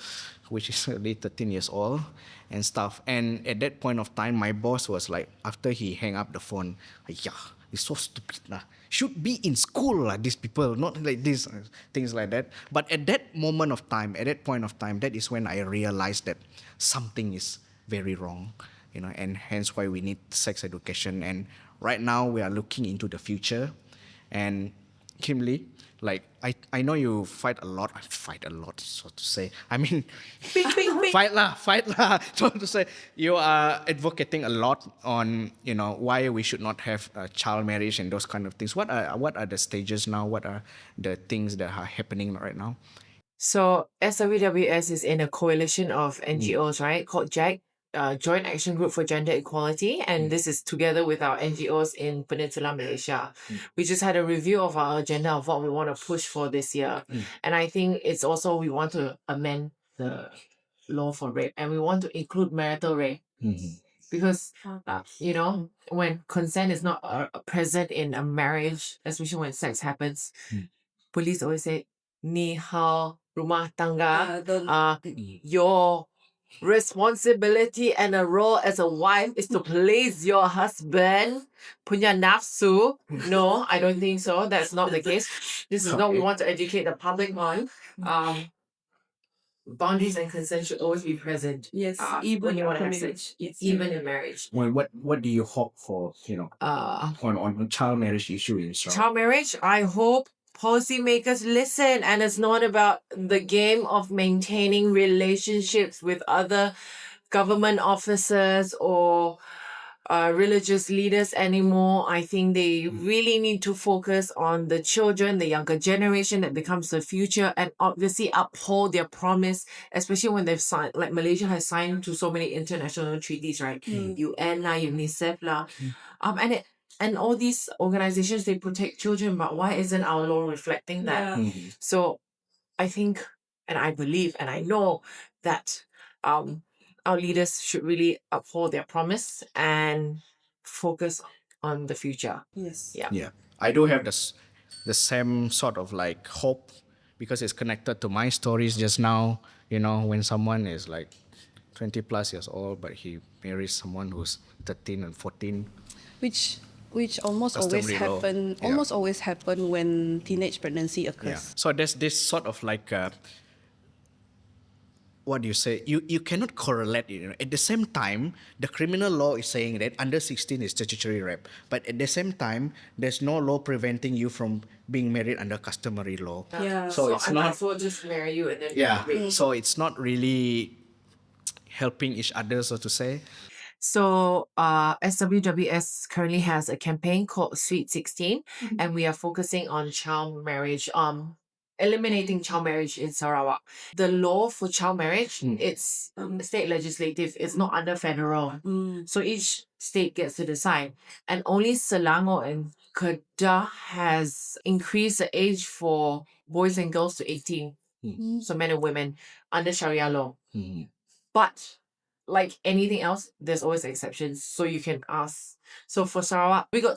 which is only 13 years old, and stuff." And at that point of time, my boss was like, after he hang up the phone, "Yeah, it's so stupid lah. Should be in school lah. These people, not like this, things like that." But at that moment of time, at that point of time, that is when I realized that something is very wrong, and hence why we need sex education. And right now we are looking into the future, and Kimberly, like I know you fight a lot, so to say. I mean, fight lah, so to say. You are advocating a lot on why we should not have child marriage and those kind of things. What are the stages now? What are the things that are happening right now? So SWWS is in a coalition of NGOs, right? Called JAG, Joint Action Group for Gender Equality. And this is together with our NGOs in Peninsular Malaysia. We just had a review of our agenda of what we want to push for this year. And I think it's also we want to amend the law for rape and we want to include marital rape. Because, when consent is not present in a marriage, especially when sex happens, police always say, ni hao rumah tangga, your responsibility and a role as a wife is to please your husband. Punya nafsu. No, I don't think so. That's not the case. This is not we want to educate the public on. Boundaries and consent should always be present. Yes, when even you want to in have marriage. sex. Yes. Even in marriage. Well, what do you hope for? On child marriage issue in Sarawak? Child marriage, I hope policymakers listen, and it's not about the game of maintaining relationships with other government officers or religious leaders anymore. I think they really need to focus on the children, the younger generation that becomes the future, and obviously uphold their promise, especially when they've signed, like Malaysia has signed to so many international treaties, right? UN lah, UNICEF lah. And all these organizations, they protect children, but why isn't our law reflecting that? So I think, and I believe, and I know that our leaders should really uphold their promise and focus on the future. Yes. Yeah. I do have the same sort of like hope because it's connected to my stories just now. When someone is like 20 plus years old, but he marries someone who's 13 and 14. Which almost always Customary law. happen. Yeah. Almost always happen when teenage pregnancy occurs. Yeah. So there's this sort of like, what do you say? You cannot correlate it. At the same time, the criminal law is saying that under 16 is statutory rape. But at the same time, there's no law preventing you from being married under customary law. Yeah. So it's I not. might as well just marry you and then Yeah. rape. So it's not really helping each other, so to say. So SWWS currently has a campaign called Sweet 16, and we are focusing on child marriage, eliminating child marriage in Sarawak. The law for child marriage, it's state legislative, it's not under federal. So each state gets to decide. And only Selangor and Kedah has increased the age for boys and girls to 18. So men and women under Sharia law. But like anything else, there's always exceptions. So you can ask. So for Sarawak, we got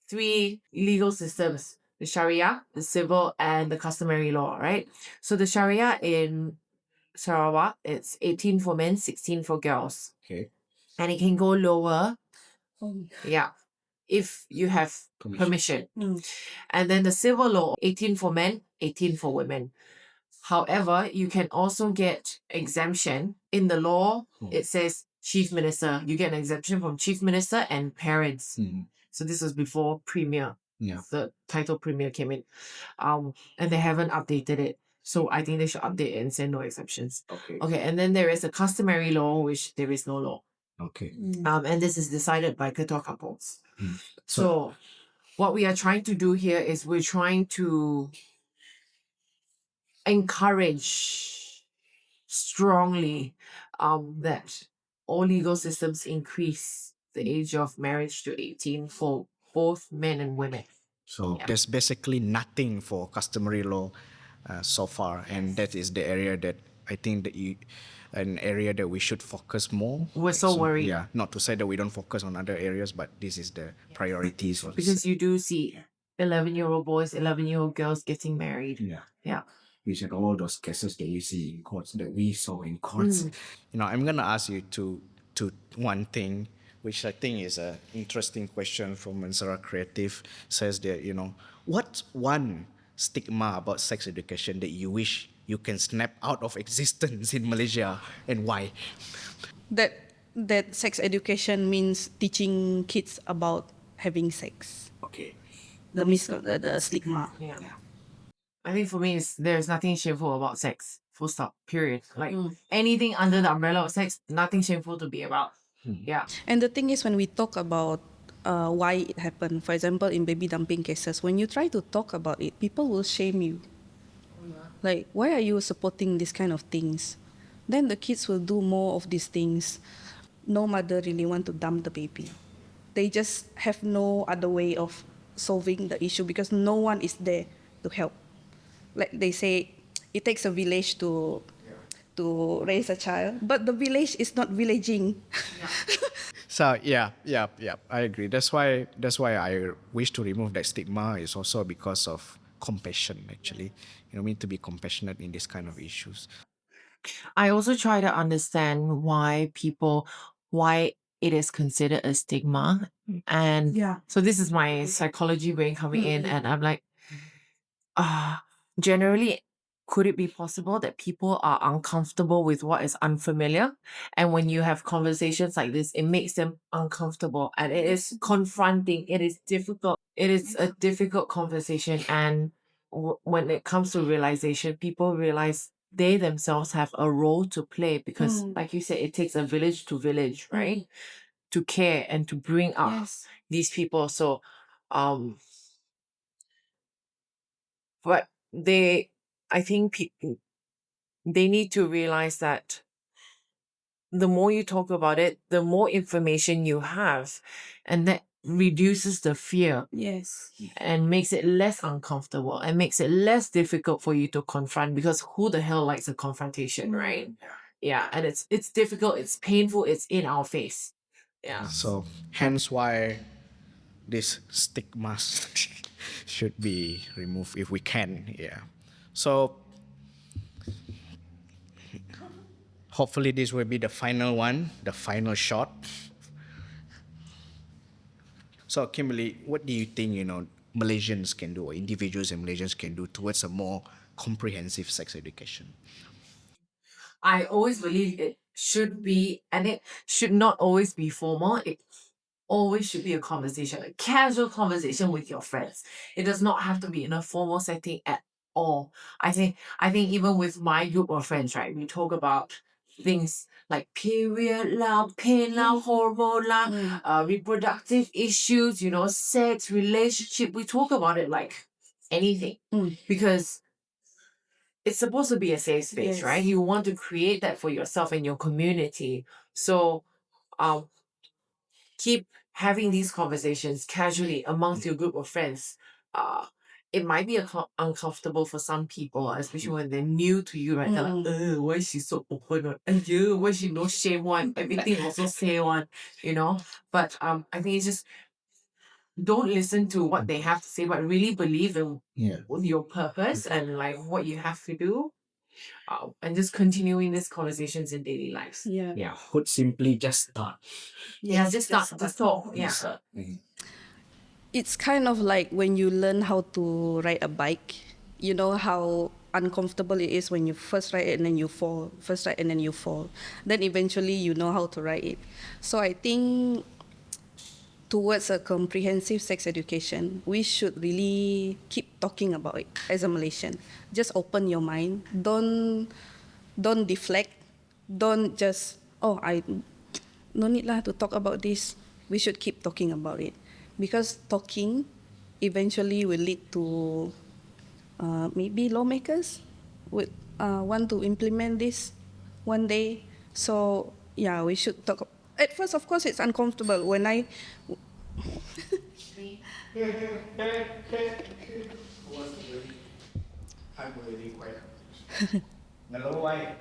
3 legal systems: the Sharia, the civil, and the customary law, right? So the Sharia in Sarawak, it's 18 for men, 16 for girls. Okay. and it can go lower. Yeah, if you have permission. And then the civil law, 18 for men, 18 for women. However, you can also get exemption. In the law, it says chief minister. You get an exemption from chief minister and parents. So this was before premier. The title premier came in. And they haven't updated it. So I think they should update it and say no exceptions. Okay, and then there is a customary law, which there is no law. Okay. And this is decided by ketua couples. So what we are trying to do here is we're trying to encourage strongly that all legal systems increase the age of marriage to 18 for both men and women. So there's basically nothing for customary law so far, and that is the area that I think that an area that we should focus more. We're so worried. Yeah, not to say that we don't focus on other areas, but this is the priorities. Because you do see 11-year-old boys, 11-year-old girls getting married. Yeah. Which are all those cases that you see in courts, that we saw in courts. I'm gonna ask you to one thing, which I think is an interesting question from Mansara Creative. Says that what's one stigma about sex education that you wish you can snap out of existence in Malaysia, and why? That sex education means teaching kids about having sex. Okay. The stigma. Yeah. I think for me, there's nothing shameful about sex. Full stop. Period. Like anything under the umbrella of sex, nothing shameful to be about. Yeah. And the thing is, when we talk about why it happened, for example, in baby dumping cases, when you try to talk about it, people will shame you. Like, why are you supporting these kind of things? Then the kids will do more of these things. No mother really want to dump the baby. They just have no other way of solving the issue because no one is there to help. Like they say, it takes a village to raise a child, but the village is not villaging. So yeah, I agree. That's why I wish to remove that stigma. Is also because of compassion. Actually, we need to be compassionate in this kind of issues. I also try to understand why it is considered a stigma. And so this is my psychology brain coming in, and I'm like, generally, could it be possible that people are uncomfortable with what is unfamiliar? And when you have conversations like this, it makes them uncomfortable, and it is confronting. It is difficult. It is a difficult conversation. And when it comes to realization, people realize they themselves have a role to play because, like you said, it takes a village to village, right? To care and to bring up these people. So, but I think they need to realize that the more you talk about it, the more information you have, and that reduces the fear. Yes. And makes it less uncomfortable and makes it less difficult for you to confront, because who the hell likes a confrontation, right? Yeah, and it's difficult, it's painful, it's in our face. Yeah. So hence why this stigma should be removed if we can. Yeah. So hopefully this will be the final one, the final shot. So Kimberly, what do you think Malaysians can do, or individuals and Malaysians can do towards a more comprehensive sex education? I always believe it should be, and it should not always be formal. It always should be a conversation, a casual conversation with your friends. It does not have to be in a formal setting at all. I think even with my group of friends, right, we talk about things like period lah, pain lah, hormone lah, reproductive issues, sex, relationship. We talk about it like anything because it's supposed to be a safe space, right? You want to create that for yourself and your community. So keep having these conversations casually amongst your group of friends. It might be uncomfortable for some people, especially when they're new to you, right? They're like, why is she so open? And why she no shame one? Everything also say one, But I think it's just don't listen to what they have to say, but really believe in your purpose and like what you have to do. and just continuing these conversations in daily lives. Yeah, put simply, just start. Yeah, just start to talk. Yeah. It's kind of like when you learn how to ride a bike. You know how uncomfortable it is when you first ride it and then you fall. First ride and then you fall. Then eventually you know how to ride it. So I think towards a comprehensive sex education, we should really keep talking about it as a Malaysian. Just open your mind. Don't deflect. Don't just I no need lah to talk about this. We should keep talking about it because talking eventually will lead to maybe lawmakers would want to implement this one day. So yeah, we should talk. At first, of course, it's uncomfortable when I. I'm really quite. Hello, why?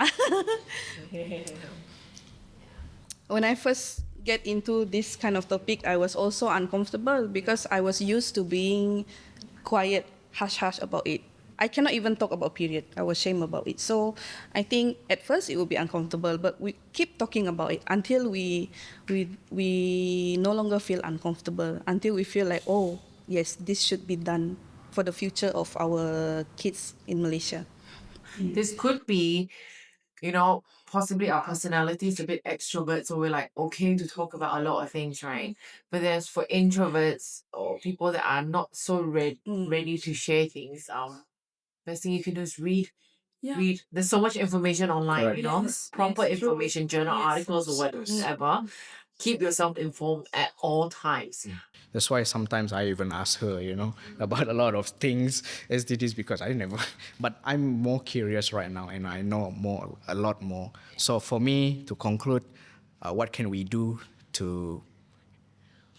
When I first get into this kind of topic, I was also uncomfortable because I was used to being quiet, hush hush about it. I cannot even talk about period. I was ashamed about it. So I think at first it will be uncomfortable, but we keep talking about it until we no longer feel uncomfortable, until we feel like, oh yes, this should be done for the future of our kids in Malaysia. This could be, possibly our personality is a bit extrovert, so we're like okay to talk about a lot of things, right? But there's for introverts or people that are not so ready to share things. Best thing you can do is read. Yeah. Read. There's so much information online, Correct. Yes, proper yes, true. information, journal Yes. articles or whatever. Keep yourself informed at all times. That's why sometimes I even ask her, about a lot of things, SDGs, because I never, but I'm more curious right now and I know a lot more. So for me, to conclude, what can we do to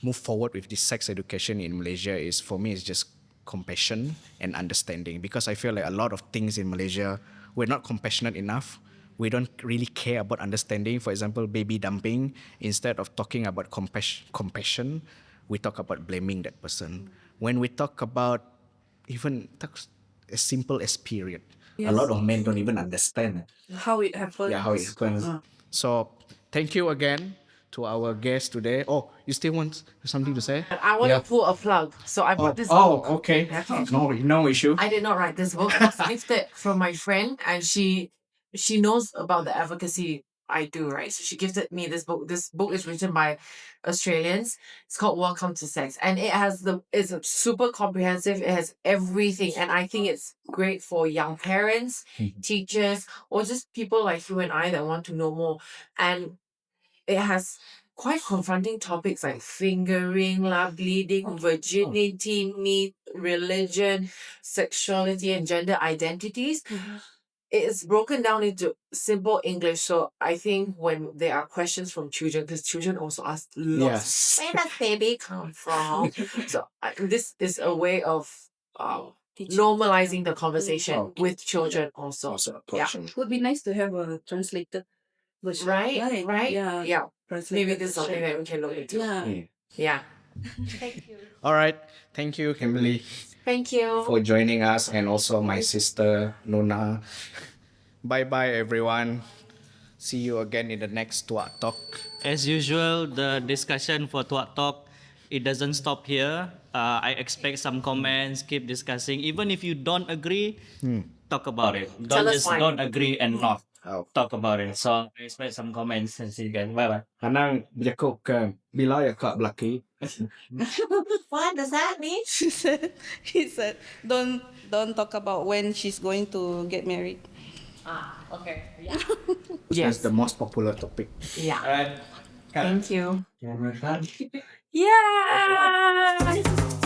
move forward with this sex education in Malaysia is, for me, it's just compassion and understanding, because I feel like a lot of things in Malaysia, we're not compassionate enough. We don't really care about understanding. For example, baby dumping, instead of talking about compassion, we talk about blaming that person. When we talk about even as simple as period, a lot of men don't even understand How it happens. yeah, how it happens. So thank you again to our guest today. Oh, you still want something to say? I want to pull a plug. So I brought this Oh, book. okay. No issue. I did not write this book. It was gifted from my friend, and she knows about the advocacy I do, right? So she gifted me this book. This book is written by Australians. It's called Welcome to Sex, and it's a super comprehensive. It has everything, and I think it's great for young parents, teachers, or just people like you and I that want to know more. And it has quite confronting topics like fingering, bleeding, virginity, meat, religion, sexuality, and gender identities. It is broken down into simple English. So I think when there are questions from children, because children also ask lots, where does baby come from? So this is a way of normalizing the conversation with children also. Yeah. Would be nice to have a translated version. Right? Yeah. Yeah. Translated Maybe this is something version. that we can look into. Yeah. Yeah. All right. Thank you, Kimberly, Thank you. for joining us, and also my sister, Nuna. Bye bye, everyone. See you again in the next Tuak Talk. As usual, the discussion for Tuak Talk, it doesn't stop here. I expect some comments, keep discussing. Even if you don't agree, talk about it. Tell us why. Don't agree and not Oh. talk about it. So I expect some comments and see you again. Bye bye. Hanang berjakuk ke bila ya kak belaki? What does that mean? He said, don't talk about when she's going to get married. Okay. Yeah. That's the most popular topic. Yeah. Alright. Thank you. Camera done. Yeah.